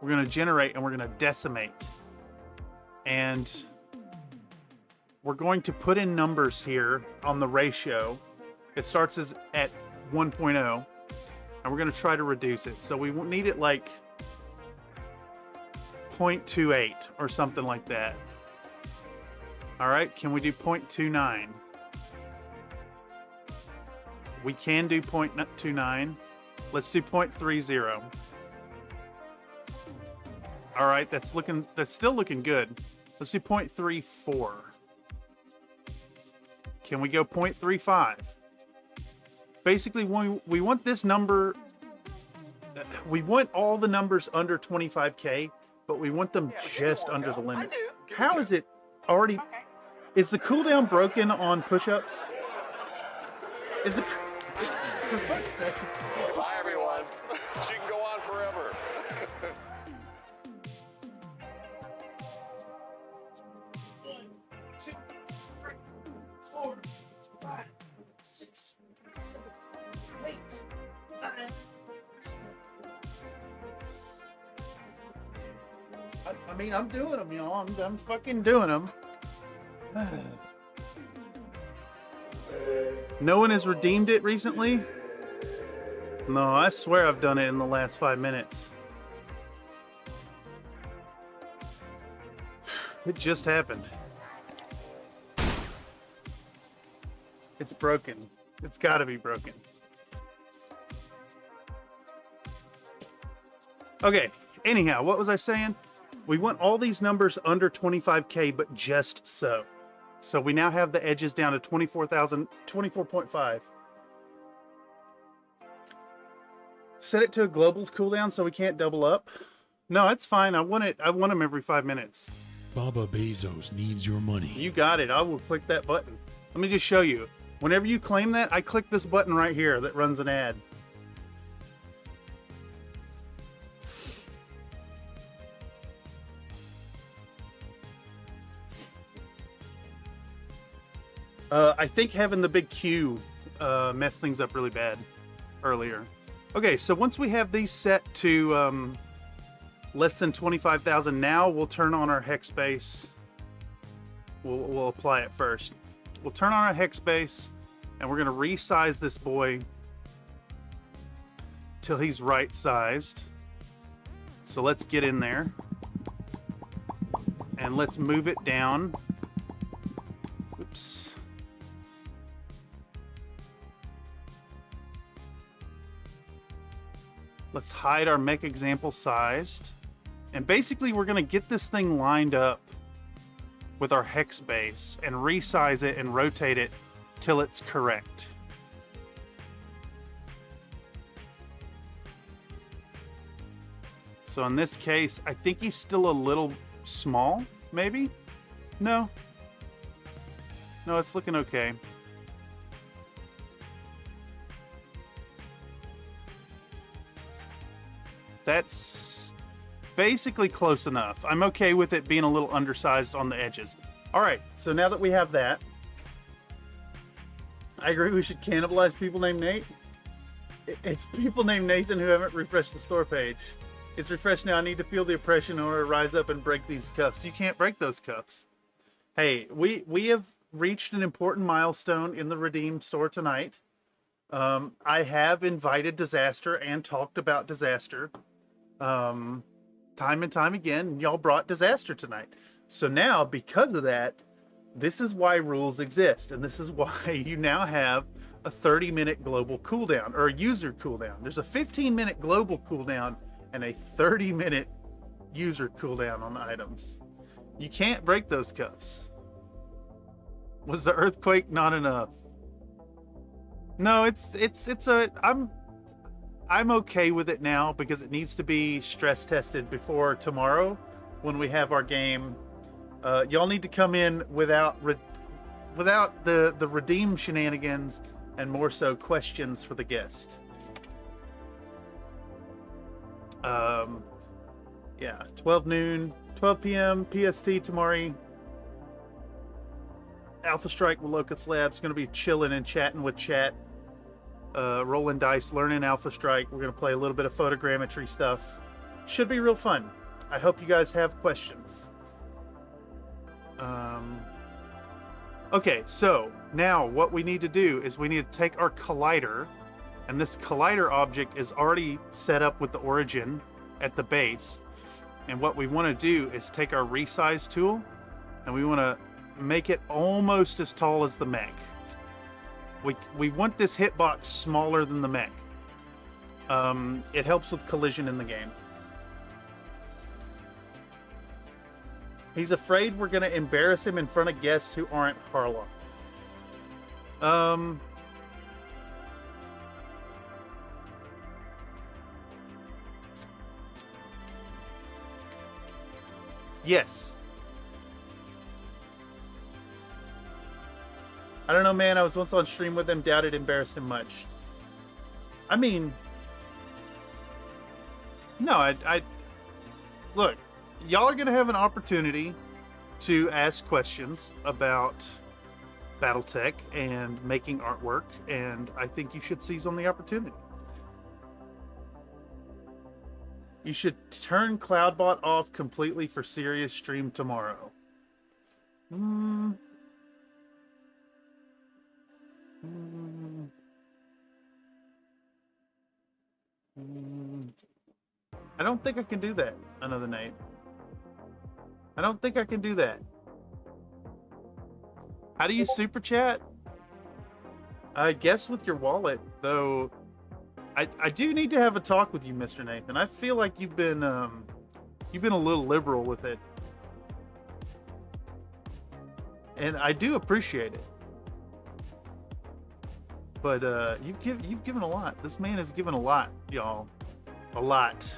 We're gonna generate and we're gonna decimate. And we're going to put in numbers here on the ratio. It starts at 1.0, and we're gonna try to reduce it. So we need it like 0.28 or something like that. All right, can we do 0.29? We can do 0.29. Let's do 0.30. All right, that's still looking good. Let's do 0.34. Can we go 0.35? Basically, we want this number, we want all the numbers under 25K, but we want them just under the limit. How is it already? Okay. Is the cooldown broken on push-ups? Is it? For fuck's sake.
Bye, everyone. She can go on forever.
1, 2, 3, 4, 5, 6, 7, 8, 9.
I mean, I'm doing them, y'all. I'm fucking doing them. No one has redeemed it recently? No, I swear I've done it in the last 5 minutes. It just happened. It's broken. It's gotta be broken. Okay, anyhow, what was I saying? We want all these numbers under 25K, but just so. So we now have the edges down to 24.5. Set it to a global cooldown so we can't double up. No, it's fine. I want them every 5 minutes.
Baba Bezos needs your money.
You got it. I will click that button. Let me just show you. Whenever you claim that, I click this button right here that runs an ad. I think having the big Q messed things up really bad earlier. Okay, so once we have these set to less than 25,000, now we'll turn on our hex base. We'll apply it first. We'll turn on our hex base, and we're going to resize this boy till he's right sized. So let's get in there, and let's move it down. Oops. Let's hide our mech example sized. And basically we're gonna get this thing lined up with our hex base and resize it and rotate it till it's correct. So in this case, I think he's still a little small, maybe? No. No, it's looking okay. That's basically close enough. I'm okay with it being a little undersized on the edges. All right, so now that we have that, I agree we should cannibalize people named Nate. It's people named Nathan who haven't refreshed the store page. It's refreshed now. I need to feel the oppression in order to rise up and break these cuffs. You can't break those cuffs. Hey, we have reached an important milestone in the Redeem store tonight. I have invited Disaster and talked about Disaster time and time again. Y'all brought Disaster tonight. So now, because of that, this is why rules exist. And this is why you now have a 30-minute global cooldown, or a user cooldown. There's a 15-minute global cooldown and a 30-minute user cooldown on the items. You can't break those cuffs. Was the earthquake not enough? No, I'm okay with it now because it needs to be stress tested before tomorrow when we have our game. Y'all need to come in without the redeem shenanigans and more so questions for the guest. Yeah, 12 p.m. PST tomorrow. Alpha Strike with Locust Labs going to be chilling and chatting with chat, rolling dice, learning Alpha Strike. We're going to play a little bit of photogrammetry stuff. Should be real fun. I hope you guys have questions. Okay, so now what we need to do is we need to take our collider, and this collider object is already set up with the origin at the base. And what we want to do is take our resize tool and we want to make it almost as tall as the mech. We want this hitbox smaller than the mech. It helps with collision in the game. He's afraid we're going to embarrass him in front of guests who aren't Harlock. Yes. I don't know, man. I was once on stream with him. Doubt it embarrassed him much. I mean, no, I look, y'all are going to have an opportunity to ask questions about Battletech and making artwork, and I think you should seize on the opportunity. You should turn Cloudbot off completely for serious stream tomorrow. I don't think I can do that, Another Nate. I don't think I can do that. How do you super chat? I guess with your wallet, though. I do need to have a talk with you, Mr. Nathan. I feel like you've been a little liberal with it, and I do appreciate it. But you've given a lot. This man has given a lot, y'all, a lot.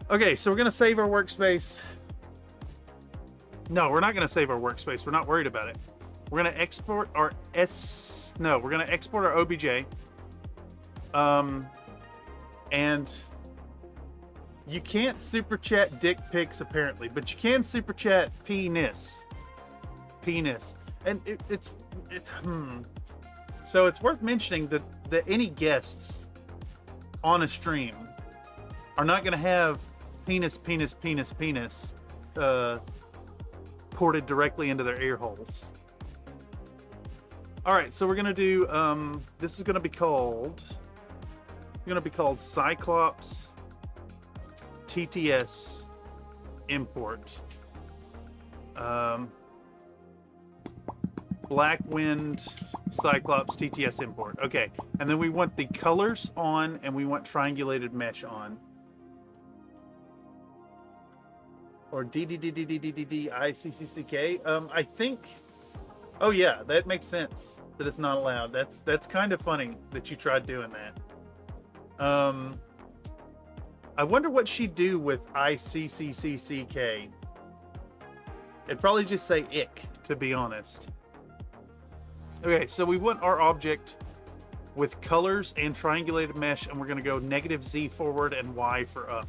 Okay, so we're gonna save our workspace. No, we're not gonna save our workspace. We're not worried about it. We're gonna export our we're gonna export our OBJ. And you can't super chat dick pics apparently, but you can super chat penis. And so it's worth mentioning that any guests on a stream are not gonna have penis ported directly into their ear holes. All right, so we're gonna do this is gonna be called Cyclops TTS import. Blackwind Cyclops TTS import. Okay, and then we want the colors on, and we want triangulated mesh on. Or DDDDDDDICCCK. I think. Oh yeah, that makes sense that it's not allowed. That's kind of funny that you tried doing that. I wonder what she'd do with ICCCCK. It'd probably just say ick, to be honest. Okay, so we want our object with colors and triangulated mesh, and we're going to go -Z forward and Y for up.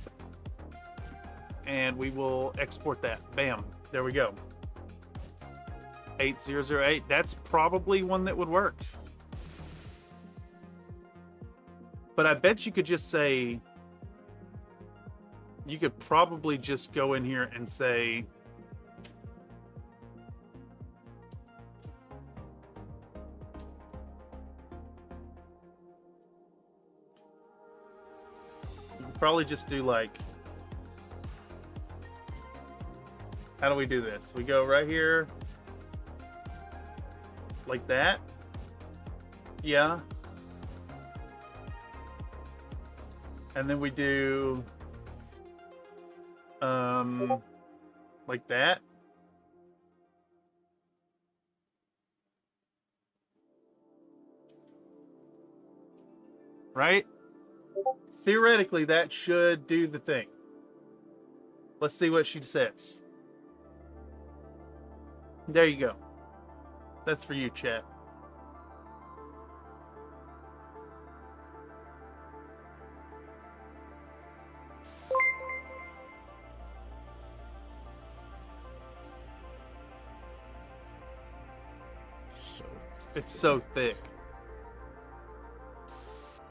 And we will export that. Bam. There we go. 8008. That's probably one that would work. But I bet you could just say... You could probably just go in here and say... You could probably just do like... How do we do this? We go right here. Like that. Yeah. And then we do Like that. Right? Theoretically, that should do the thing. Let's see what she says. There you go. That's for you, chat. It's so thick.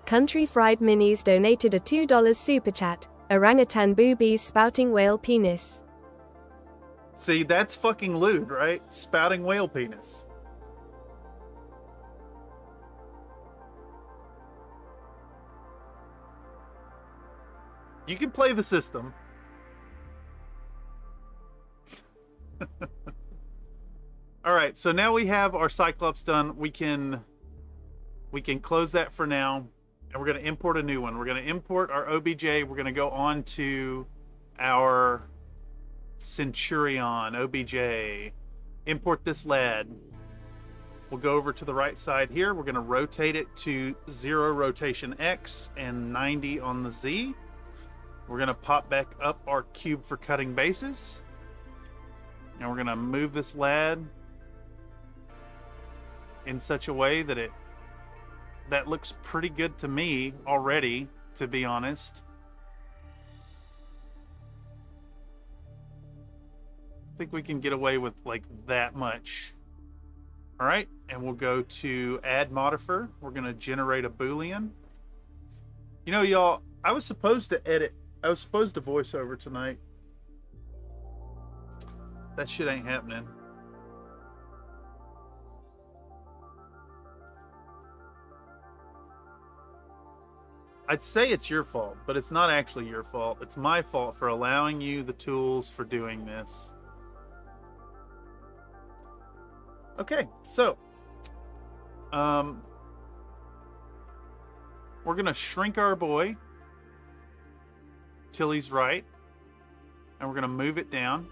Country Fried Minis donated a $2 super chat. Orangutan boobies spouting whale penis.
See, that's fucking lewd, right? Spouting whale penis. You can play the system. All right, so now we have our Cyclops done. We can close that for now, and we're going to import a new one. We're going to import our OBJ. We're going to go on to our Centurion OBJ. Import this lad. We'll go over to the right side here. We're going to rotate it to 0 rotation X and 90 on the Z. We're going to pop back up our cube for cutting bases. And we're going to move this lad in such a way that that looks pretty good to me already, to be honest. I think we can get away with like that much. All right, and we'll go to add modifier. We're going to generate a Boolean. You know, y'all, I was supposed to voice over tonight. That shit ain't happening. I'd say it's your fault, but it's not actually your fault. It's my fault for allowing you the tools for doing this. Okay, so we're gonna shrink our boy till he's right, and we're gonna move it down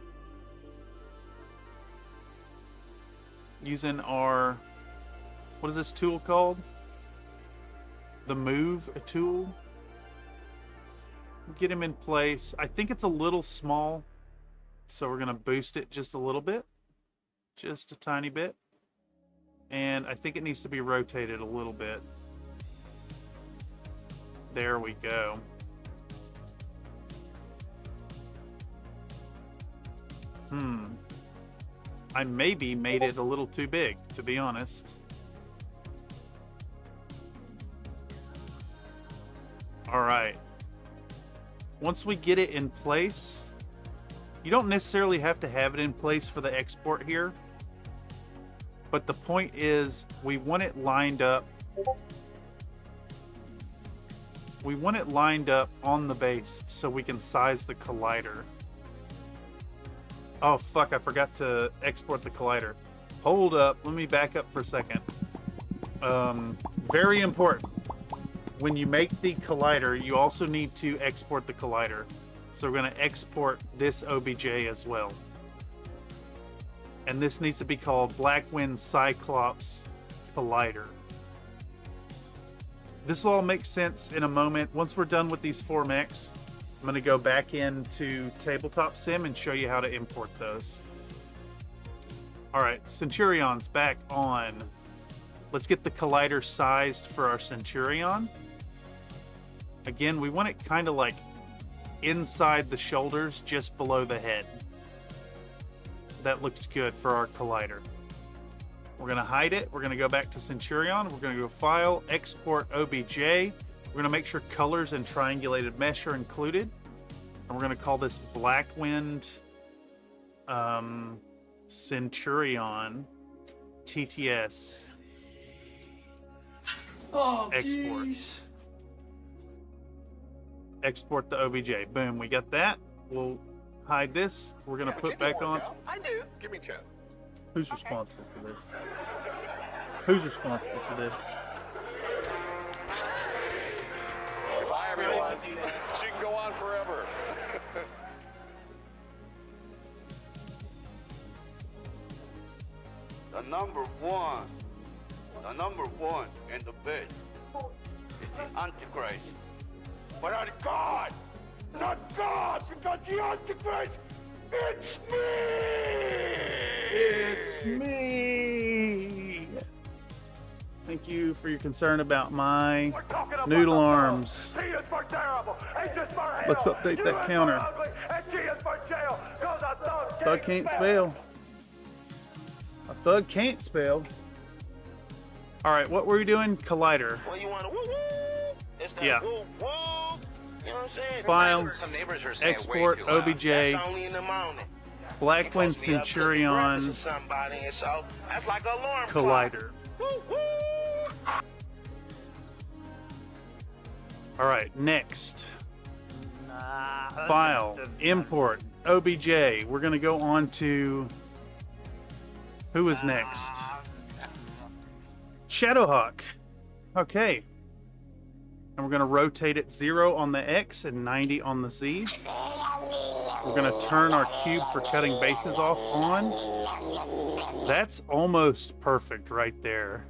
using our, what is this tool called? The move tool. Get him in place. I think it's a little small, so we're gonna boost it just a little bit, just a tiny bit, and I think it needs to be rotated a little bit. There we go. I maybe made it a little too big, to be honest. All right. Once we get it in place, you don't necessarily have to have it in place for the export here, but the point is we want it lined up. We want it lined up on the base so we can size the collider. Oh fuck, I forgot to export the collider. Hold up, let me back up for a second. Very important. When you make the collider, you also need to export the collider. So we're going to export this OBJ as well. And this needs to be called Blackwind Cyclops Collider. This will all make sense in a moment. Once we're done with these four mechs, I'm going to go back into Tabletop Sim and show you how to import those. All right, Centurion's back on. Let's get the collider sized for our Centurion. Again, we want it kind of like inside the shoulders, just below the head. That looks good for our collider. We're going to hide it. We're going to go back to Centurion. We're going to go File, Export OBJ. We're going to make sure colors and triangulated mesh are included. And we're going to call this Blackwind Centurion TTS.
Oh,
Export.
geez.
Export the OBJ. Boom, we got that. We'll hide this. We're going to put back on.
I do. Give me 10.
Who's responsible for this? Who's responsible for this?
Bye, everyone. She can go on forever.
number one and the best is the Antichrist. But I'm God, not God, because the Antichrist, it's me!
It's me! Thank you for your concern about my noodle arms. Let's update that counter. Thug can't spell. A thug can't spell. Alright, what were we doing? Collider.
Well, you want to woo-woo? It's that
Yeah.
woo-woo. You know what I'm saying?
File,
Some neighbors are saying
export,
way too loud.
OBJ,
That's only in the morning.
Blackwind
Supposed to be up cooking breakfast
Centurion,
or somebody, and so that's like an alarm
Collider.
Woo-woo.
Alright, next. File, import, OBJ. We're going to go on to... Who is next? Shadowhawk. Okay. And we're going to rotate it 0 on the X and 90 on the Z. We're going to turn our cube for cutting bases off on. That's almost perfect right there.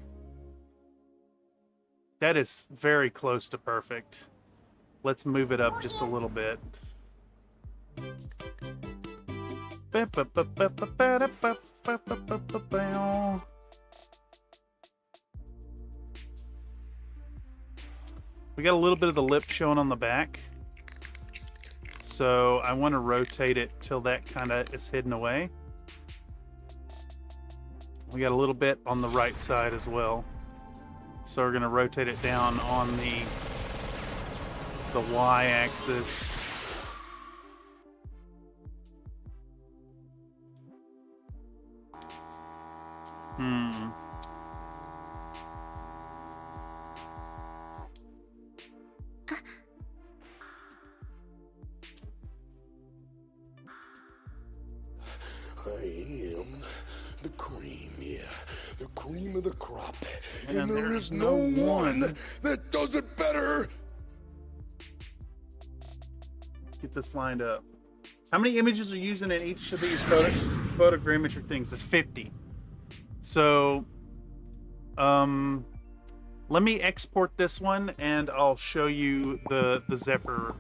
That is very close to perfect. Let's move it up just a little bit. We got a little bit of the lip showing on the back. So I want to rotate it till that kind of is hidden away. We got a little bit on the right side as well. So we're going to rotate it down on the y-axis.
I am the cream, yeah. The cream of the crop.
And
there is no one that does it better.
Get this lined up. How many images are using in each of these photogrammetry things? There's 50. So, let me export this one and I'll show you the Zephyr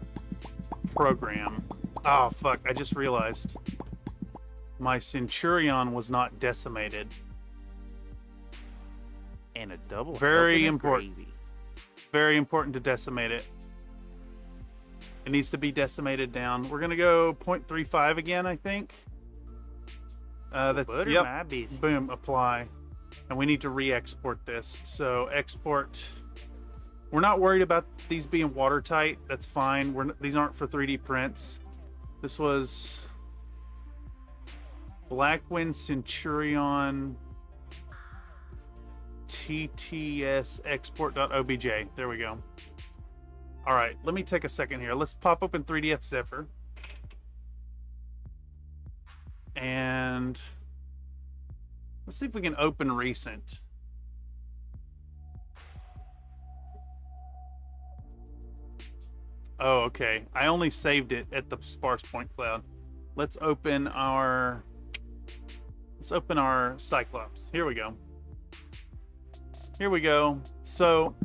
program. Oh, fuck. I just realized my Centurion was not decimated.
And a double.
Very important. Very important to decimate it. It needs to be decimated down. We're gonna go 0.35 again, I think. That's
butter
yep.
my biscuits.
Boom, apply. And we need to re-export this. So export. We're not worried about these being watertight. That's fine. These aren't for 3D prints. This was Blackwind Centurion TTS export.obj. There we go. All right, let me take a second here. Let's pop open 3DF Zephyr. And let's see if we can open recent. Oh, okay. I only saved it at the sparse point cloud. Let's open our Cyclops. Here we go. Here we go. So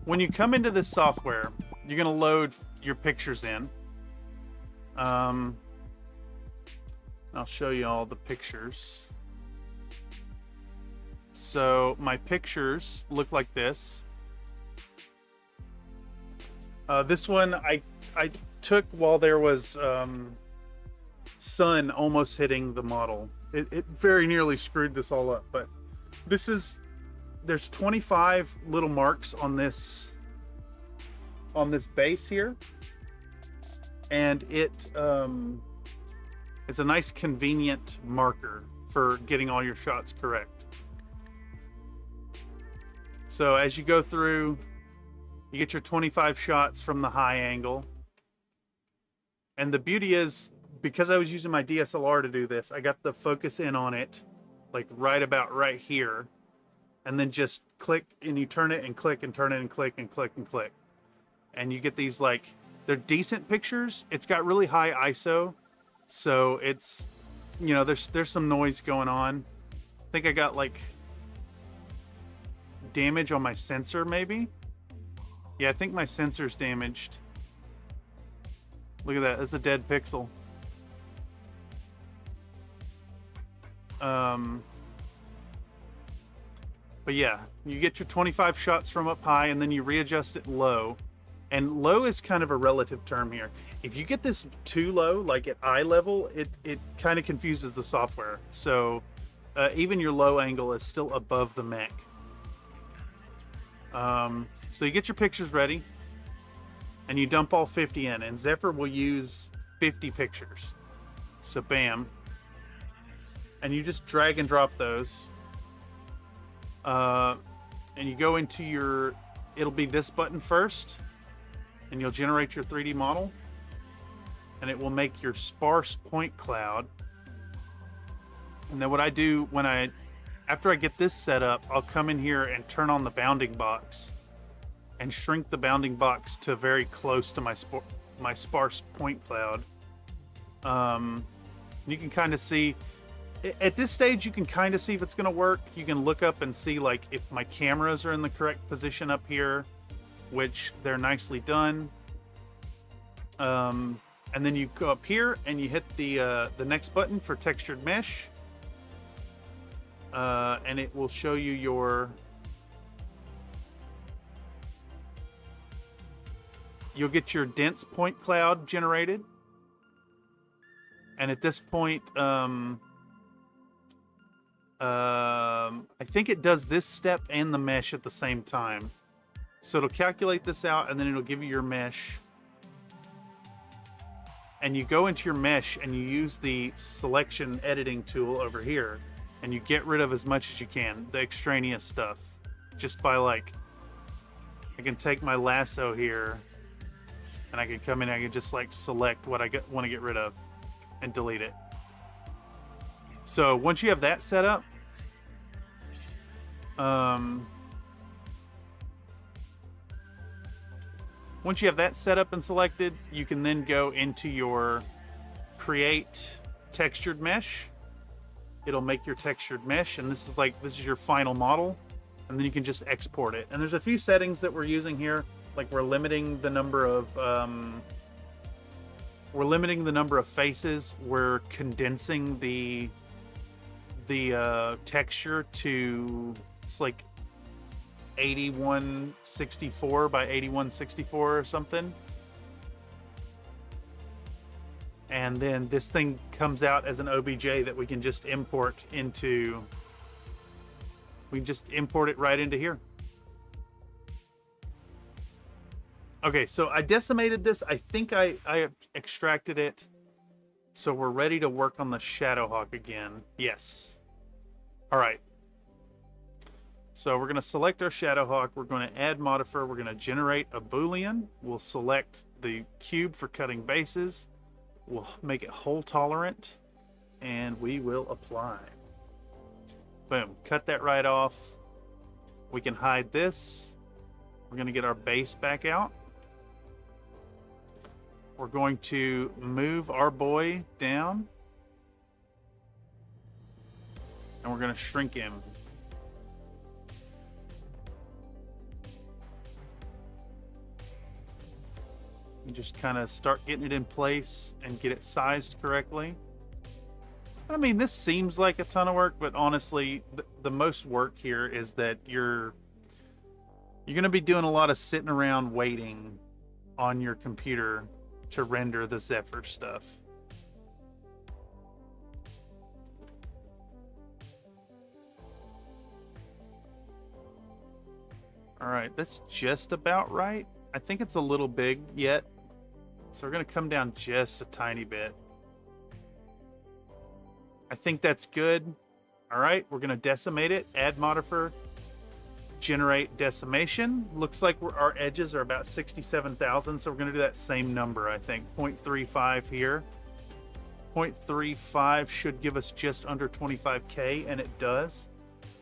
when you come into this software, you're going to load your pictures in. I'll show you all the pictures. So my pictures look like this. This one I took while there was sun almost hitting the model. It very nearly screwed this all up, but there's 25 little marks on this base here, and it's a nice convenient marker for getting all your shots correct. So as you go through, you get your 25 shots from the high angle, and the beauty is, because I was using my DSLR to do this, I got the focus in on it, like right about right here, and then just click and you turn it and click and turn it and click and click and click. And you get these, like, they're decent pictures. It's got really high ISO, so it's you know, there's some noise going on. I think I got like damage on my sensor maybe. Yeah, I think my sensor's damaged. Look at that, that's a dead pixel. But yeah, you get your 25 shots from up high and then you readjust it low. And low is kind of a relative term here. If you get this too low, like at eye level, it kind of confuses the software. So even your low angle is still above the mech. So you get your pictures ready and you dump all 50 in, and Zephyr will use 50 pictures. So bam. And you just drag and drop those. And you go into your, it'll be this button first, and you'll generate your 3D model, and it will make your sparse point cloud. And then what I do after I get this set up, I'll come in here and turn on the bounding box and shrink the bounding box to very close to my sparse point cloud. You can kind of see, at this stage, you can kind of see if it's going to work. You can look up and see like if my cameras are in the correct position up here, which they're nicely done. And then you go up here and you hit the next button for textured mesh. And it will show you you'll get your dense point cloud generated. And at this point, I think it does this step and the mesh at the same time. So it'll calculate this out and then it'll give you your mesh. And you go into your mesh and you use the selection editing tool over here and you get rid of as much as you can, the extraneous stuff. Just by like, I can take my lasso here and I can come in and I can just like select what I want to get rid of and delete it. So once you have that set up, once you have that set up and selected, you can then go into your create textured mesh. It'll make your textured mesh, and this is your final model, and then you can just export it. And there's a few settings that we're using here, like we're limiting the number of faces. We're condensing the texture to, it's like 8164 by 8164 or something. And then this thing comes out as an OBJ that we can just import into, we can just import it right into here. Okay, so I decimated this. I think I extracted it. So we're ready to work on the Shadowhawk again. Yes. All right. So we're going to select our Shadowhawk. We're going to add modifier. We're going to generate a Boolean. We'll select the cube for cutting bases. We'll make it hole tolerant. And we will apply. Boom. Cut that right off. We can hide this. We're going to get our base back out. We're going to move our boy down. And we're going to shrink him. And just kind of start getting it in place and get it sized correctly. I mean, this seems like a ton of work, but honestly, the most work here is that you're going to be doing a lot of sitting around waiting on your computer to render the Zephyr stuff. All right, that's just about right. I think it's a little big yet. So we're going to come down just a tiny bit. I think that's good. All right, we're going to decimate it. Add modifier. Generate decimation. Looks like our edges are about 67,000. So we're going to do that same number, I think. 0.35 here. 0.35 should give us just under 25K, and it does.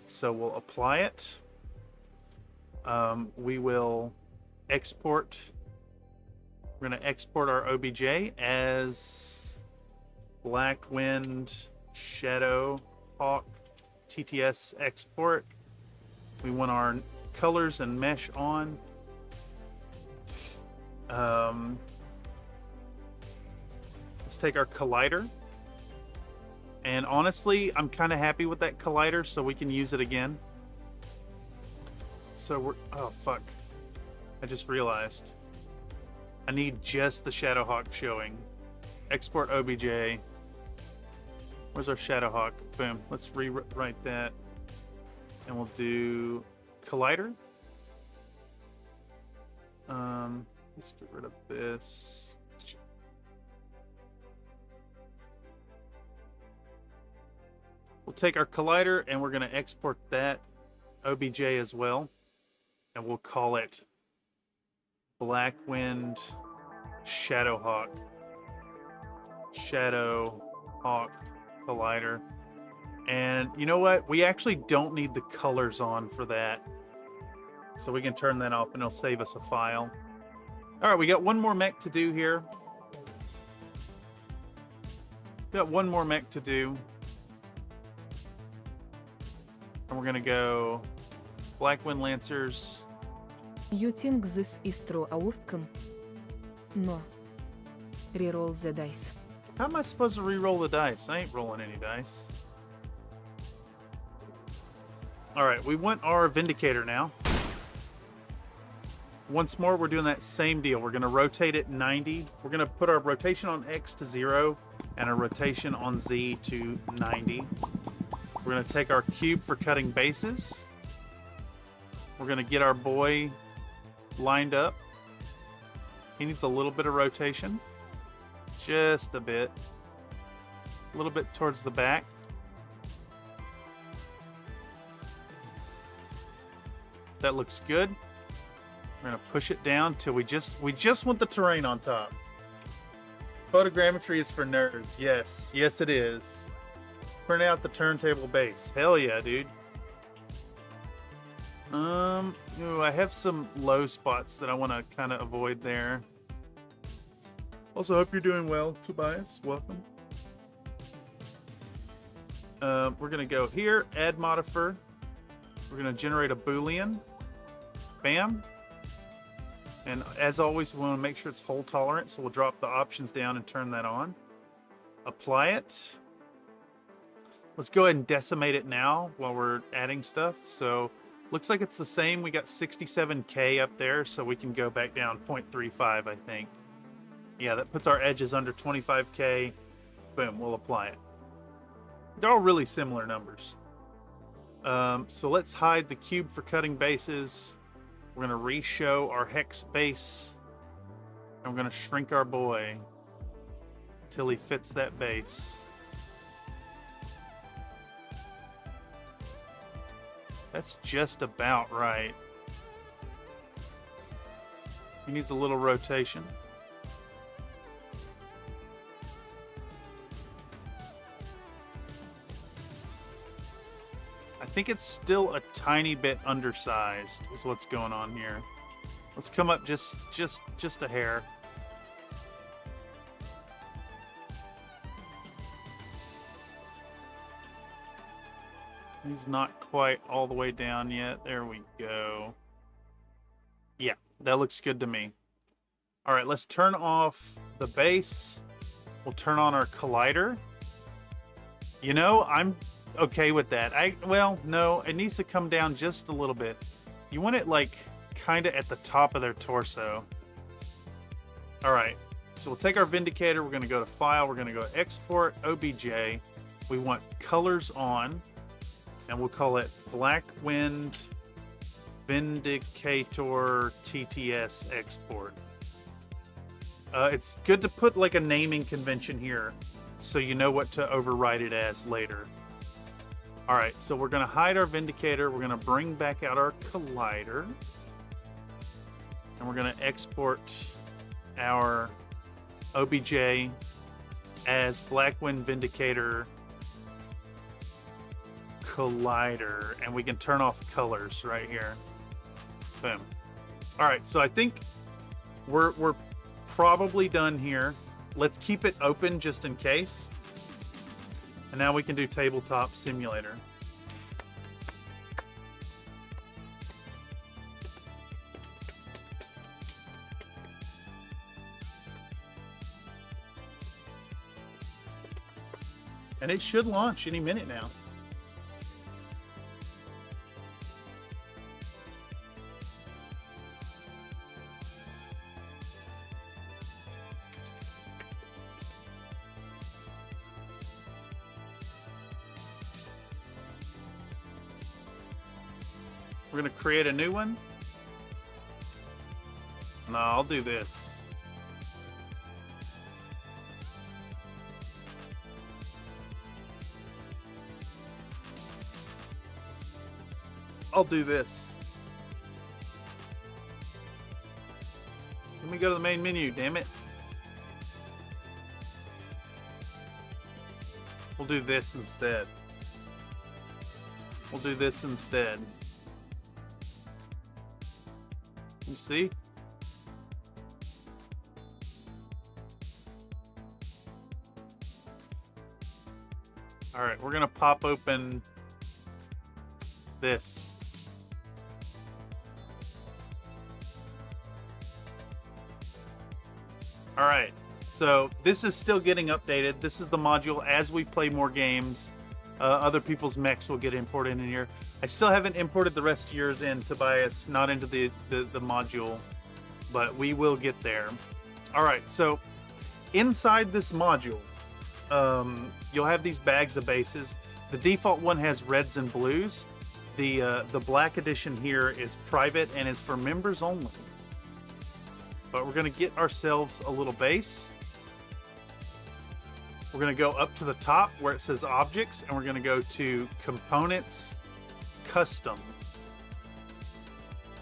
So we'll apply it. We will export. We're going to export our OBJ as Black Wind Shadow Hawk TTS export. We want our colors and mesh on. Let's take our collider. And honestly, I'm kind of happy with that collider, so we can use it again. So we're... Oh, fuck. I just realized. I need just the Shadowhawk showing. Export OBJ. Where's our Shadowhawk? Boom. Let's rewrite that. And we'll do collider. Let's get rid of this. We'll take our collider and we're going to export that OBJ as well. And we'll call it Blackwind Shadowhawk. Shadowhawk collider. And you know what? We actually don't need the colors on for that. So we can turn that off and it'll save us a file. All right, we got one more mech to do here. Got one more mech to do. And we're gonna go Blackwind Lancers.
You think this is true outcome? No. Reroll the dice.
How am I supposed to re-roll the dice? I ain't rolling any dice. All right, we want our Vindicator now. Once more, we're doing that same deal. We're gonna rotate it 90. We're gonna put our rotation on X to 0 and a rotation on Z to 90. We're gonna take our cube for cutting bases. We're gonna get our boy lined up. He needs a little bit of rotation. Just a bit. A little bit towards the back. That looks good. We're gonna push it down till we just want the terrain on top. Photogrammetry is for nerds. Yes, yes it is. Print out the turntable base. Hell yeah, dude. Ooh, I have some low spots that I want to kind of avoid there. Also, hope you're doing well, Tobias. Welcome. We're gonna go here, add modifier. We're gonna generate a Boolean. Bam. And as always, we want to make sure it's hole tolerant, so we'll drop the options down and turn that on. Apply it. Let's go ahead and decimate it now while we're adding stuff. So looks like it's the same. We got 67K up there, so we can go back down 0.35, I think. Yeah, that puts our edges under 25K. Boom, we'll apply it. They're all really similar numbers. So let's hide the cube for cutting bases. We're going to re-show our hex base. And we're going to shrink our boy until he fits that base. That's just about right. He needs a little rotation. I think it's still a tiny bit undersized is what's going on here. Let's come up just a hair. He's not quite all the way down yet. There we go. Yeah, that looks good to me. All right, let's turn off the base. We'll turn on our collider. You know, I'm okay with that. Well, no, it needs to come down just a little bit. You want it like kind of at the top of their torso. All right, so we'll take our Vindicator. We're going to go to File. We're going to go Export OBJ. We want colors on. And we'll call it Blackwind Vindicator TTS Export. It's good to put like a naming convention here so you know what to overwrite it as later. All right, so we're going to hide our Vindicator. We're going to bring back out our Collider. And we're going to export our OBJ as Blackwind Vindicator Collider, and we can turn off colors right here. Boom. All right, so I think we're probably done here. Let's keep it open just in case. And now we can do tabletop simulator. And it should launch any minute now. We're going to create a new one. No, I'll do this. I'll do this. Let me go to the main menu, damn it. We'll do this instead. We'll do this instead. You see? All right, we're gonna pop open this. All right, so this is still getting updated. This is the module as we play more games. Other people's mechs will get imported in here. I still haven't imported the rest of yours in, Tobias, not into the module, but we will get there. All right, so inside this module, you'll have these bags of bases. The default one has reds and blues. The black edition here is private and is for members only. But we're going to get ourselves a little base. We're going to go up to the top where it says objects, and we're going to go to components, custom.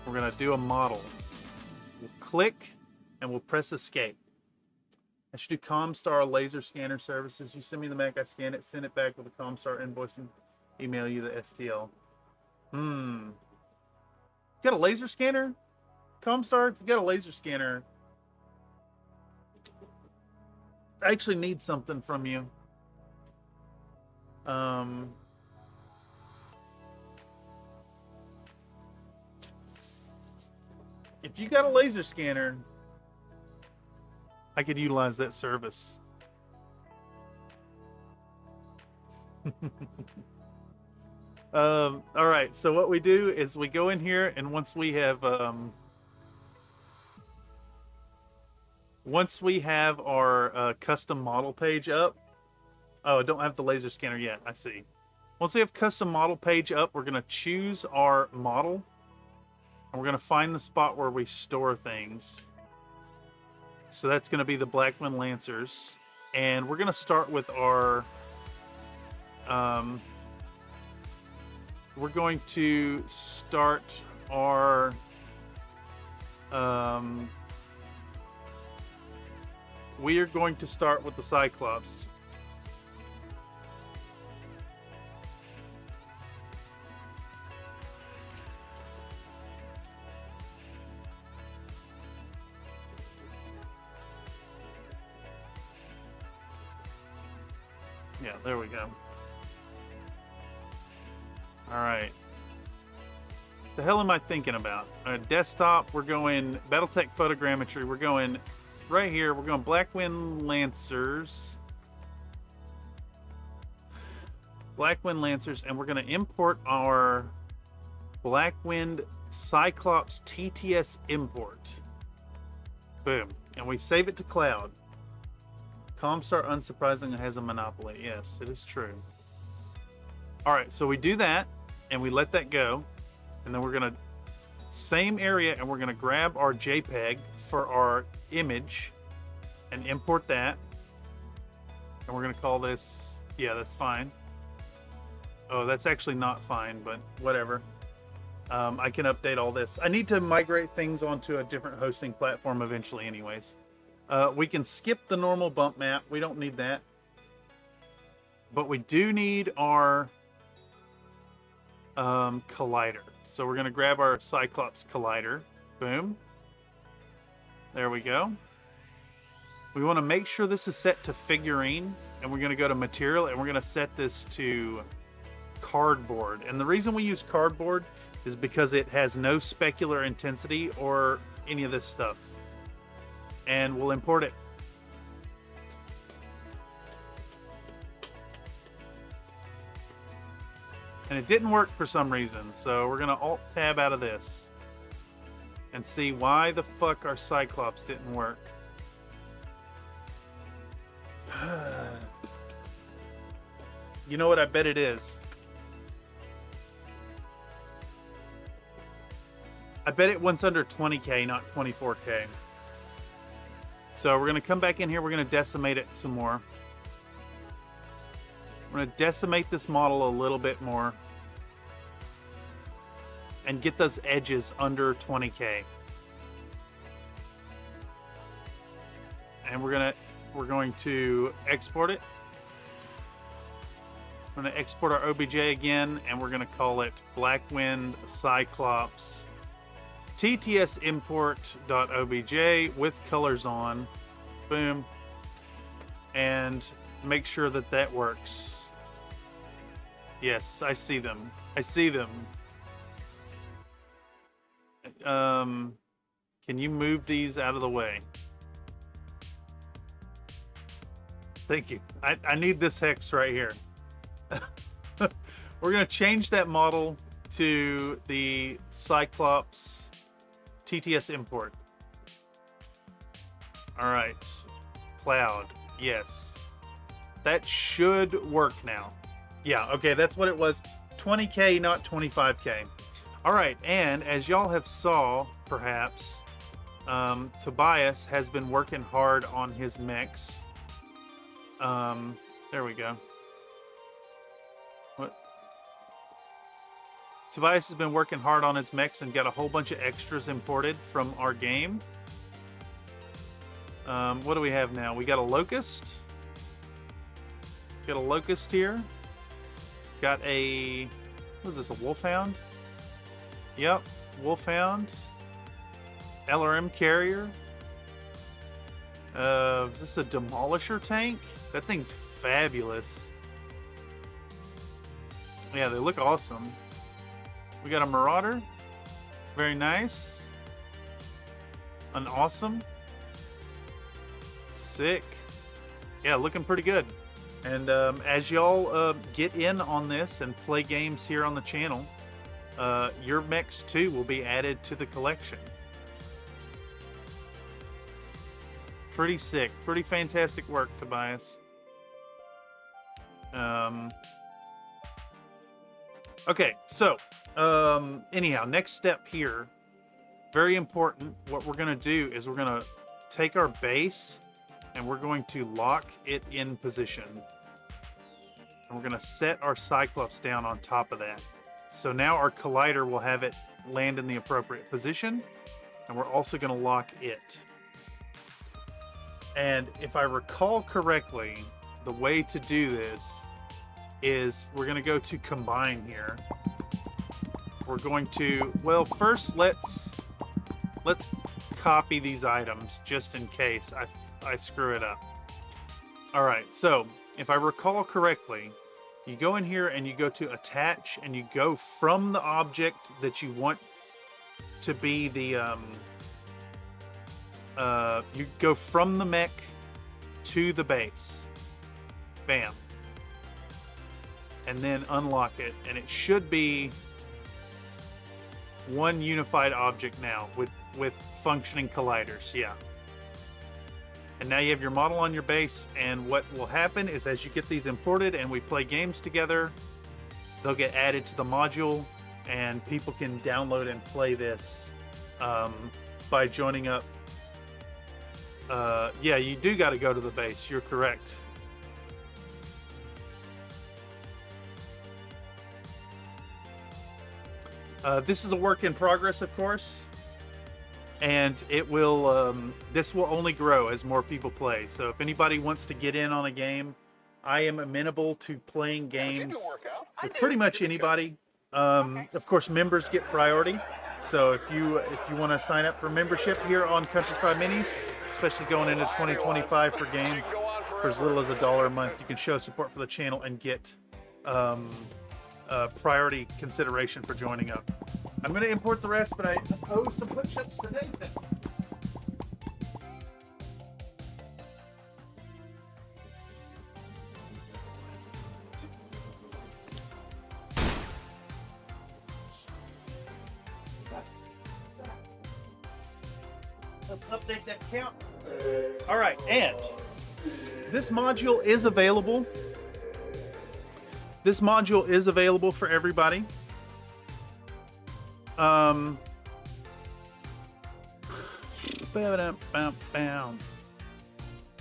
We're going to do a model. We'll click and we'll press escape. I should do Comstar laser scanner services. You send me the Mac, I scan it, send it back with a Comstar invoice and email you the STL. You got a laser scanner? Comstar, if you got a laser scanner, I actually need something from you. If you got a laser scanner, I could utilize that service. All right, so what we do is we go in here, and once we have our custom model page up. Oh, I don't have the laser scanner yet. I see. Once we have custom model page up, we're going to choose our model, and we're going to find the spot where we store things. So that's going to be the Blackwind Lancers, and we're going to start with our we're going to start our we are going to start with the Cyclops. Yeah, there we go. All right. The hell am I thinking about? Desktop, we're going Battletech Photogrammetry. We're going right here. We're going Blackwind Lancers. Blackwind Lancers, and we're going to import our Blackwind Cyclops TTS import. Boom. And we save it to cloud. Comstar unsurprisingly has a monopoly. Yes, it is true. All right, so we do that, and we let that go. And then we're going to, same area, and we're going to grab our JPEG for our image and import that. And we're going to call this, yeah, that's fine. Oh, that's actually not fine, but whatever. I can update all this. I need to migrate things onto a different hosting platform eventually anyways. We can skip the normal bump map. We don't need that. But we do need our collider. So we're going to grab our Cyclops collider. Boom. There we go. We want to make sure this is set to figurine. and we're going to go to material, and we're going to set this to cardboard. And the reason we use cardboard is because it has no specular intensity or any of this stuff. And we'll import it. And it didn't work for some reason, so we're gonna Alt-Tab out of this and see why the fuck our Cyclops didn't work. You know what? I bet it is. I bet it wants under 20K, not 24K. So we're gonna come back in here, we're gonna decimate it some more. We're going to decimate this model a little bit more and get those edges under 20K. And we're going to export it. We're going to export our OBJ again, and we're going to call it Blackwind Cyclops TTS import.obj with colors on. Boom. And make sure that that works. Yes, I see them. I see them. Can you move these out of the way? Thank you. I need this hex right here. We're going to change that model to the Cyclops TTS import. All right. Cloud. Yes. That should work now. Yeah, okay, that's what it was. 20K, not 25K. All right, and as y'all have saw, perhaps, Tobias has been working hard on his mix. There we go. What? Tobias has been working hard on his mix and got a whole bunch of extras imported from our game. What do we have now? We got a locust. Got a locust here. Got a, what is this, a wolfhound? Yep, wolfhound. LRM carrier. Is this a demolisher tank? That thing's fabulous. Yeah, they look awesome. We got a marauder. Very nice. An awesome. Sick. Yeah, looking pretty good. And as y'all get in on this and play games here on the channel, your mechs too will be added to the collection. Pretty sick. Pretty fantastic work, Tobias. Okay, so anyhow, next step here, very important. What we're going to do is we're going to take our base and we're going to lock it in position. And we're going to set our Cyclops down on top of that. So now our collider will have it land in the appropriate position, and we're also going to lock it. And if I recall correctly, the way to do this is we're going to go to combine here. We're going to, well, first let's copy these items just in case I screw it up. All right, so if I recall correctly, you go in here and you go to attach and you go from the object that you want to be the, you go from the mech to the base. Bam. And then unlock it. And it should be one unified object now with functioning colliders. Yeah. And now you have your model on your base, and what will happen is as you get these imported and we play games together, they'll get added to the module, and people can download and play this by joining up. Yeah, you do got to go to the base. You're correct. This is a work in progress, of course. And it will, this will only grow as more people play. So if anybody wants to get in on a game, I am amenable to playing games with pretty much anybody. Of course, members get priority. So if you want to sign up for membership here on Country Fried Minis, especially going into 2025 for games, for as little as $1 a month. You can show support for the channel and get priority consideration for joining up. I'm going to import the rest, but I owe some push-ups today. Let's update that count. All right, and this module is available. This module is available for everybody.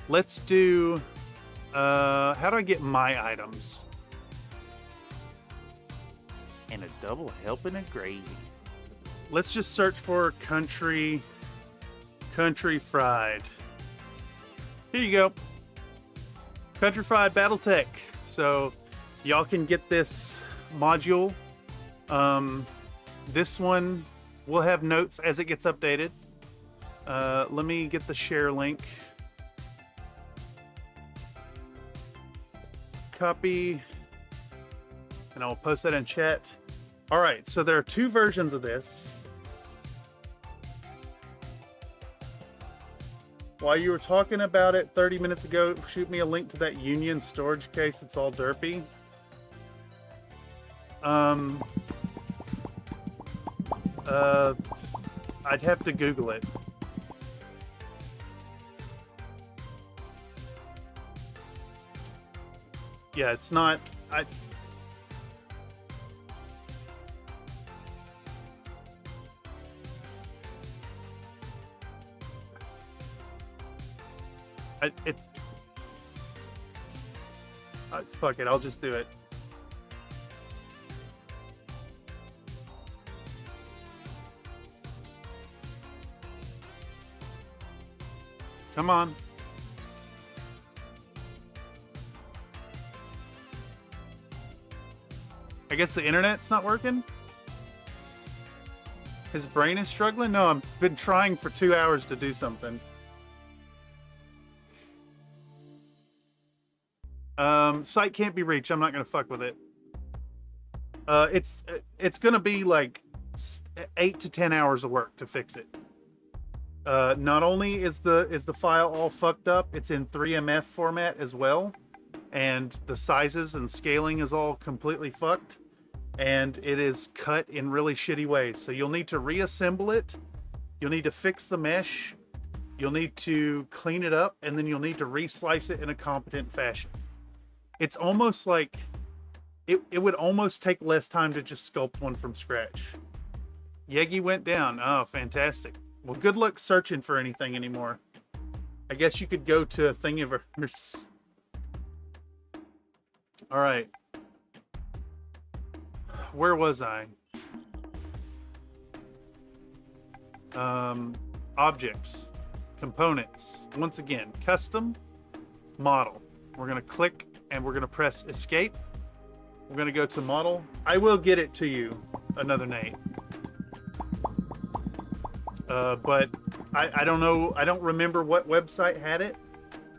Let's do, how do I get my items? And a double helping of gravy. Let's just search for country fried. Here you go. Country fried Battletech. So y'all can get this module. This one will have notes as it gets updated. Let me get the share link. Copy. And I'll post that in chat. All right, so there are two versions of this. While you were talking about it 30 minutes ago, shoot me a link to that Union storage case. It's all derpy. I'd have to Google it. Yeah, it's not. Fuck it, I'll just do it. Come on. I guess the internet's not working? His brain is struggling? No, I've been trying for 2 hours to do something. Site can't be reached. I'm not gonna fuck with it. It's gonna be like 8 to 10 hours of work to fix it. Not only is the file all fucked up, it's in 3MF format as well, and the sizes and scaling is all completely fucked, and it is cut in really shitty ways. So you'll need to reassemble it. You'll need to fix the mesh. You'll need to clean it up, and then you'll need to reslice it in a competent fashion. It's almost like it would almost take less time to just sculpt one from scratch. Yegi went down. Oh, fantastic. Well, good luck searching for anything anymore. I guess you could go to Thingiverse. All right. Where was I? Objects, components. Once again, custom, model. We're going to click and we're going to press escape. We're going to go to model. I will get it to you, another Nate. But I don't know. I don't remember what website had it.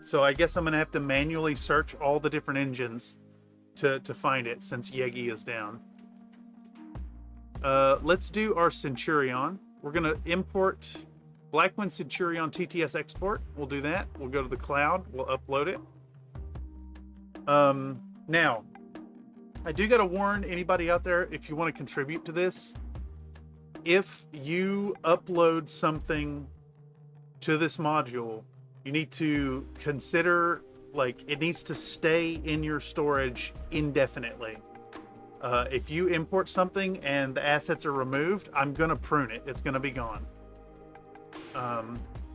So I guess I'm going to have to manually search all the different engines to find it since Yegi is down. Let's do our Centurion. We're going to import Blackwing Centurion TTS export. We'll do that. We'll go to the cloud. We'll upload it. Now, I do got to warn anybody out there, if you want to contribute to this, if you upload something to this module, you need to consider, like, it needs to stay in your storage indefinitely. If you import something and the assets are removed, I'm going to prune it. It's going to be gone.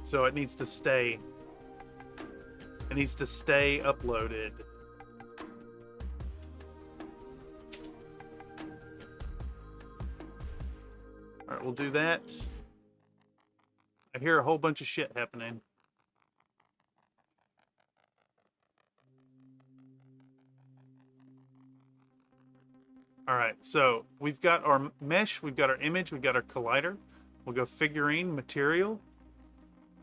So it needs to stay. It needs to stay uploaded. All right, we'll do that. I hear a whole bunch of shit happening. All right, so we've got our mesh, we've got our image, we've got our collider. We'll go figurine, material.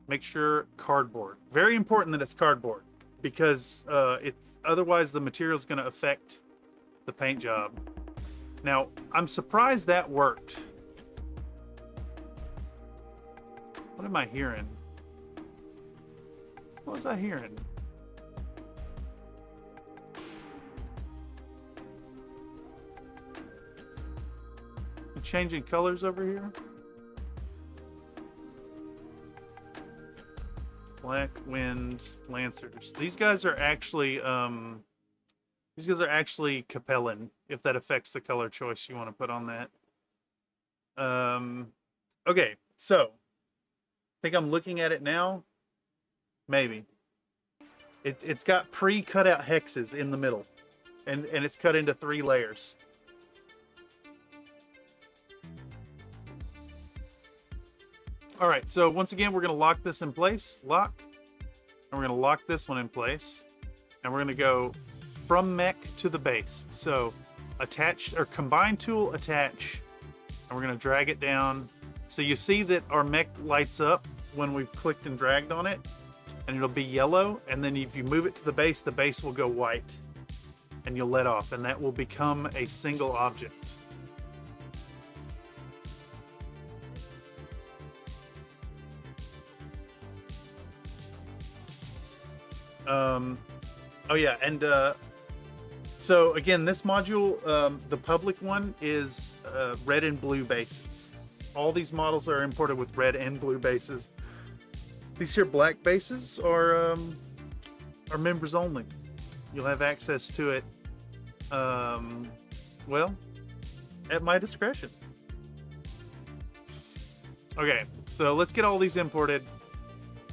Make sure cardboard. Very important that it's cardboard. because it's otherwise the material is going to affect the paint job. Now, I'm surprised that worked. What am I hearing? What was I hearing? You changing colors over here? Black Wind Lancers. These guys are actually Capellan, if that affects the color choice you want to put on that. Okay, so I think I'm looking at it now. Maybe. It's got pre-cut out hexes in the middle, and it's cut into 3 layers. All right, so once again, we're going to lock this in place, lock, and we're going to lock this one in place, and we're going to go from mech to the base. So attach, or combine tool, attach, and we're going to drag it down. So you see that our mech lights up when we've clicked and dragged on it, and it'll be yellow, and then if you move it to the base will go white, and you'll let off, and that will become a single object. Oh yeah, and so again, this module, the public one is red and blue bases. All these models are imported with red and blue bases. These here black bases are members only. You'll have access to it, well, at my discretion. Okay, so let's get all these imported.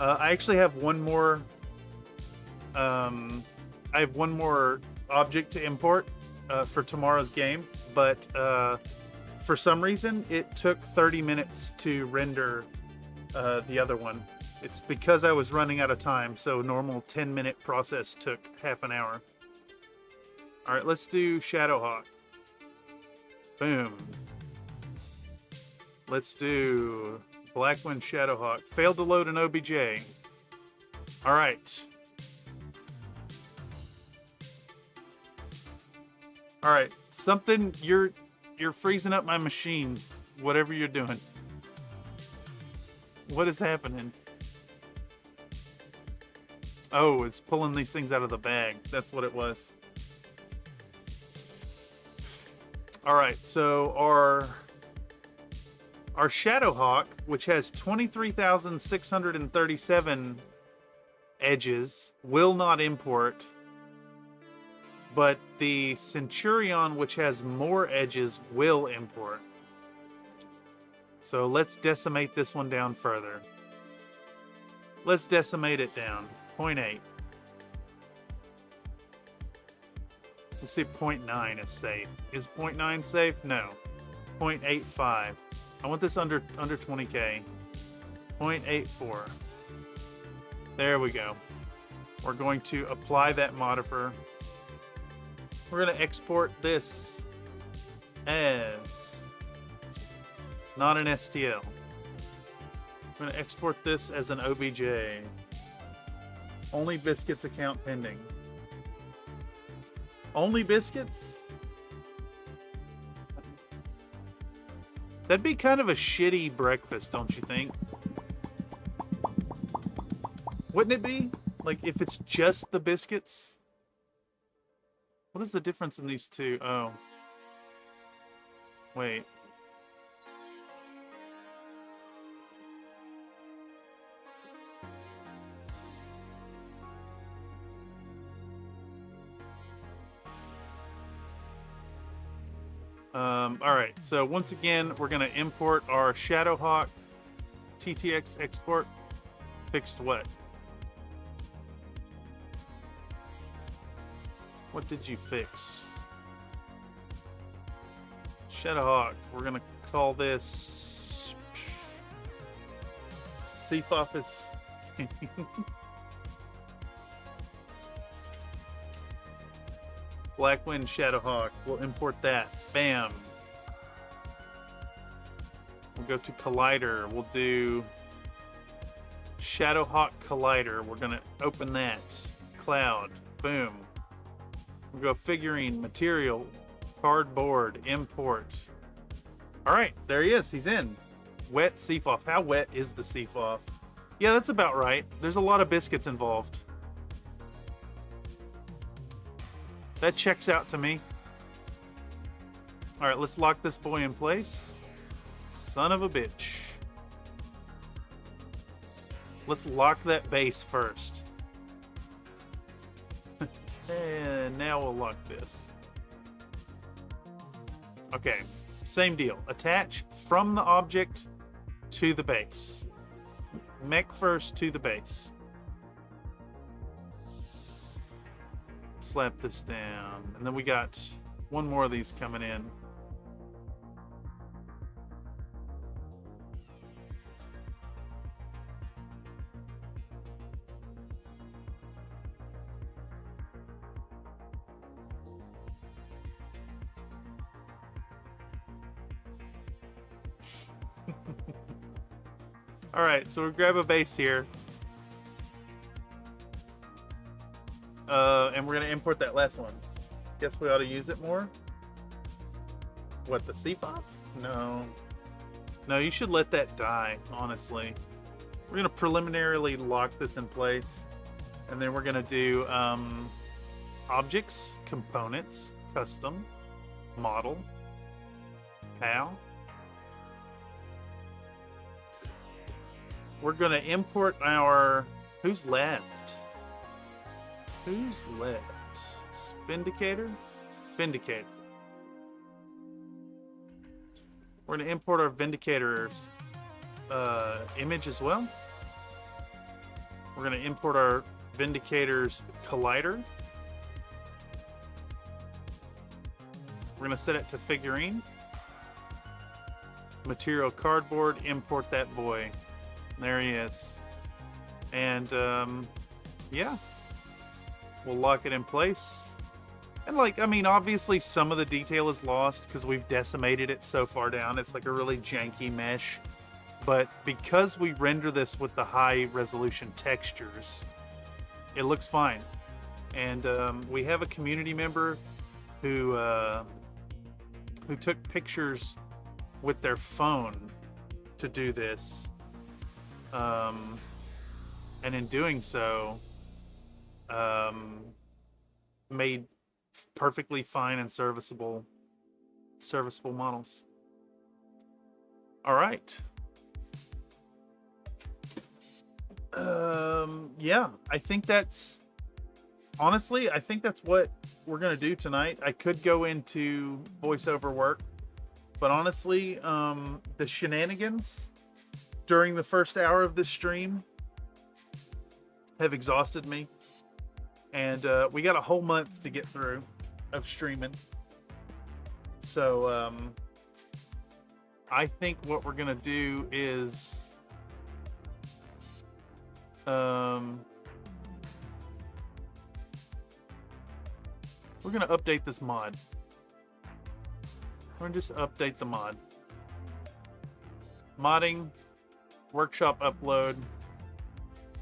I actually have one more. I have one more object to import for tomorrow's game, but for some reason it took 30 minutes to render the other one. It's because I was running out of time, so normal 10-minute process took half an hour. All right, let's do Shadowhawk. Boom. Let's do Blackwind Shadowhawk. Failed to load an OBJ. All right. All right, something, you're freezing up my machine, whatever you're doing. What is happening? Oh, it's pulling these things out of the bag. That's what it was. All right, so our Shadowhawk, which has 23,637 edges, will not import. But the Centurion, which has more edges, will import. So let's decimate this one down further. Let's decimate it down. 0.8. Let's see, 0.9 is safe. Is 0.9 safe? No. 0.85. I want this under 20K. 0.84. There we go. We're going to apply that modifier. We're going to export this as not an STL. We're going to export this as an OBJ. Only biscuits account pending. Only biscuits? That'd be kind of a shitty breakfast, don't you think? Wouldn't it be? Like, if it's just the biscuits? What is the difference in these two? Oh. Wait. Alright, so once again, we're going to import our Shadowhawk TTX export. Fixed what? What did you fix? Shadowhawk. We're gonna call this Seaf Office. Blackwind Shadowhawk. We'll import that. Bam. We'll go to Collider. We'll do Shadowhawk Collider. We're gonna open that. cloud. Boom. We'll go figurine, material, cardboard, import. All right, there he is. He's in. Wet Seafoff. How wet is the Seafoff? Yeah, that's about right. There's a lot of biscuits involved. That checks out to me. All right, let's lock this boy in place. Son of a bitch. Let's lock that base first. And now we'll lock this. Okay, same deal. Attach from the object to the base. Mech first to the base. Slap this down. And then we got one more of these coming in. All right, so we grab a base here. And we're gonna import that last one. Guess we ought to use it more. What, the Seafoff? No. No, you should let that die, honestly. We're gonna preliminarily lock this in place. And then we're gonna do objects, components, custom, model, PAL. We're going to import our... Who's left? Who's left? Vindicator? Vindicator. We're going to import our Vindicator's image as well. We're going to import our Vindicator's collider. We're going to set it to figurine. Material cardboard, import that boy. There he is. And, yeah. We'll lock it in place. And, like, I mean, obviously some of the detail is lost because we've decimated it so far down. It's like a really janky mesh. But because we render this with the high resolution textures, it looks fine. And we have a community member who took pictures with their phone to do this. And in doing so, made perfectly fine and serviceable models. All right. Yeah, I think that's, honestly, I think that's what we're going to do tonight. I could go into voiceover work, but honestly, the shenanigans during the first hour of this stream have exhausted me. And we got a whole month to get through of streaming. So I think what we're gonna do is we're gonna update this mod. We're gonna just update the mod. Modding, workshop upload,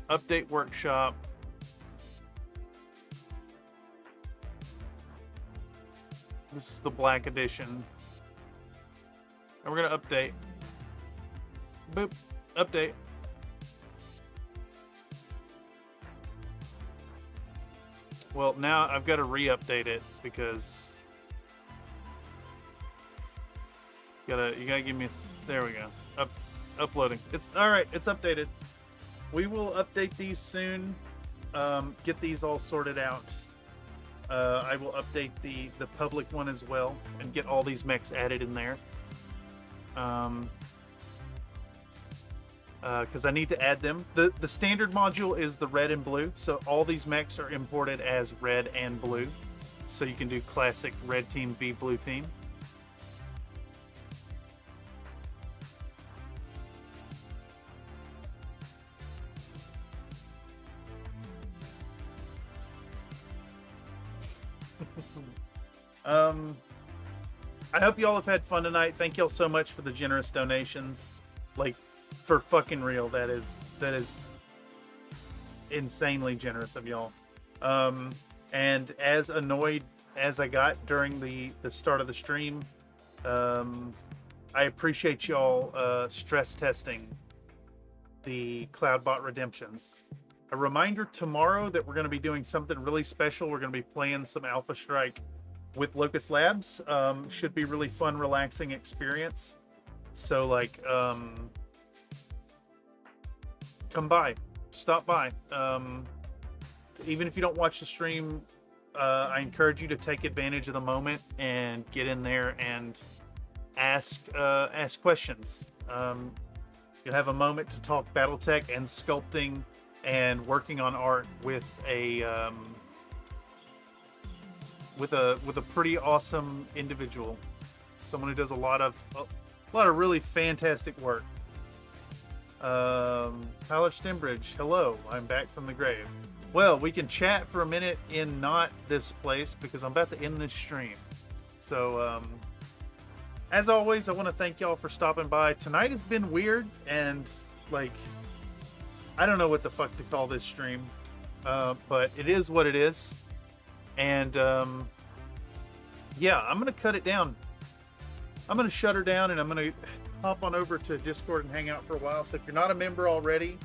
update workshop. This is the black edition. And we're gonna update. Boop, update. Well, now I've got to re-update it because you gotta give me a, there we go. Uploading. It's all right. It's updated. We will update these soon. Get these all sorted out. I will update the public one as well and get all these mechs added in there. Because I need to add them. The standard module is the red and blue, so all these mechs are imported as red and blue. So you can do classic red team v blue team. I hope y'all have had fun tonight. Thank y'all so much for the generous donations. Like, for fucking real, that is insanely generous of y'all. And as annoyed as I got during the start of the stream, I appreciate y'all stress testing the Cloudbot redemptions. A reminder tomorrow that we're going to be doing something really special. We're going to be playing some Alpha Strike with Locust Labs. Should be really fun, relaxing experience. So like, come by, stop by. Even if you don't watch the stream, I encourage you to take advantage of the moment and get in there and ask questions. You'll have a moment to talk BattleTech and sculpting and working on art with a pretty awesome individual, someone who does a lot of really fantastic work. Tyler Stembridge, hello, I'm back from the grave. Well, we can chat for a minute in not this place because I'm about to end this stream. So, as always, I want to thank y'all for stopping by. Tonight has been weird and, like, I don't know what the fuck to call this stream, but it is what it is. And, yeah, I'm going to cut it down. I'm going to shut her down and I'm going to hop on over to Discord and hang out for a while. So if you're not a member already,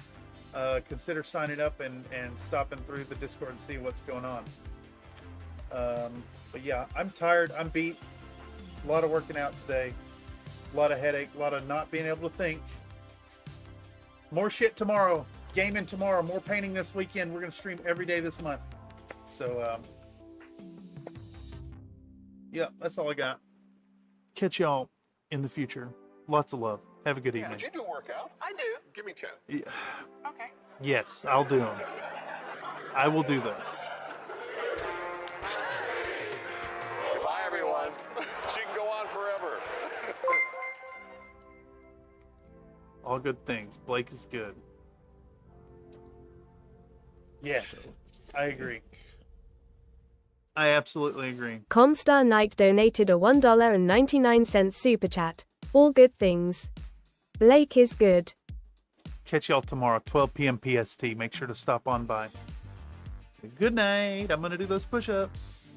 consider signing up and stopping through the Discord and see what's going on. But yeah, I'm tired. I'm beat. A lot of working out today. A lot of headache. A lot of not being able to think. More shit tomorrow. Gaming tomorrow. More painting this weekend. We're going to stream every day this month. So, yeah, that's all I got. Catch y'all in the future. Lots of love. Have a good evening.
Did you do workout?
I do.
Give me 10.
Yeah.
Okay.
Yes, I'll do them. I will do those.
Goodbye, everyone. She can go on forever.
All good things. Blake is good. Yeah, I agree. I absolutely agree.
Comstar Knight donated a $1.99 super chat. All good things. Blake is good.
Catch y'all tomorrow, 12 p.m. PST. Make sure to stop on by. Good night. I'm going to do those push-ups.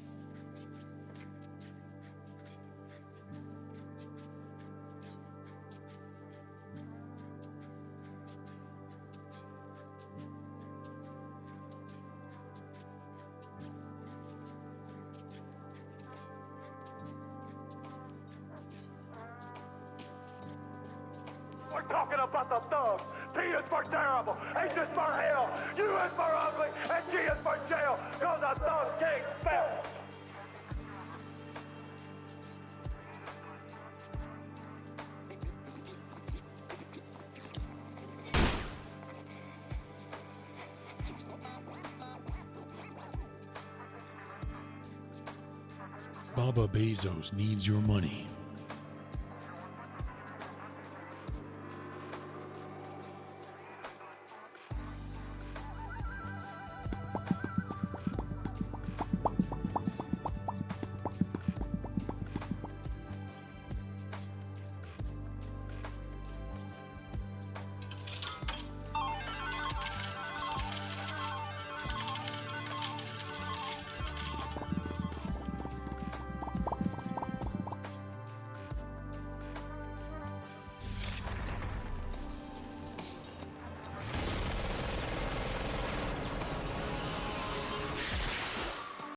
We're talking about the thugs. T is for terrible, H is for hell, U is for ugly, and G is for jail, cause a thug can't spell.
Baba Bezos needs your money.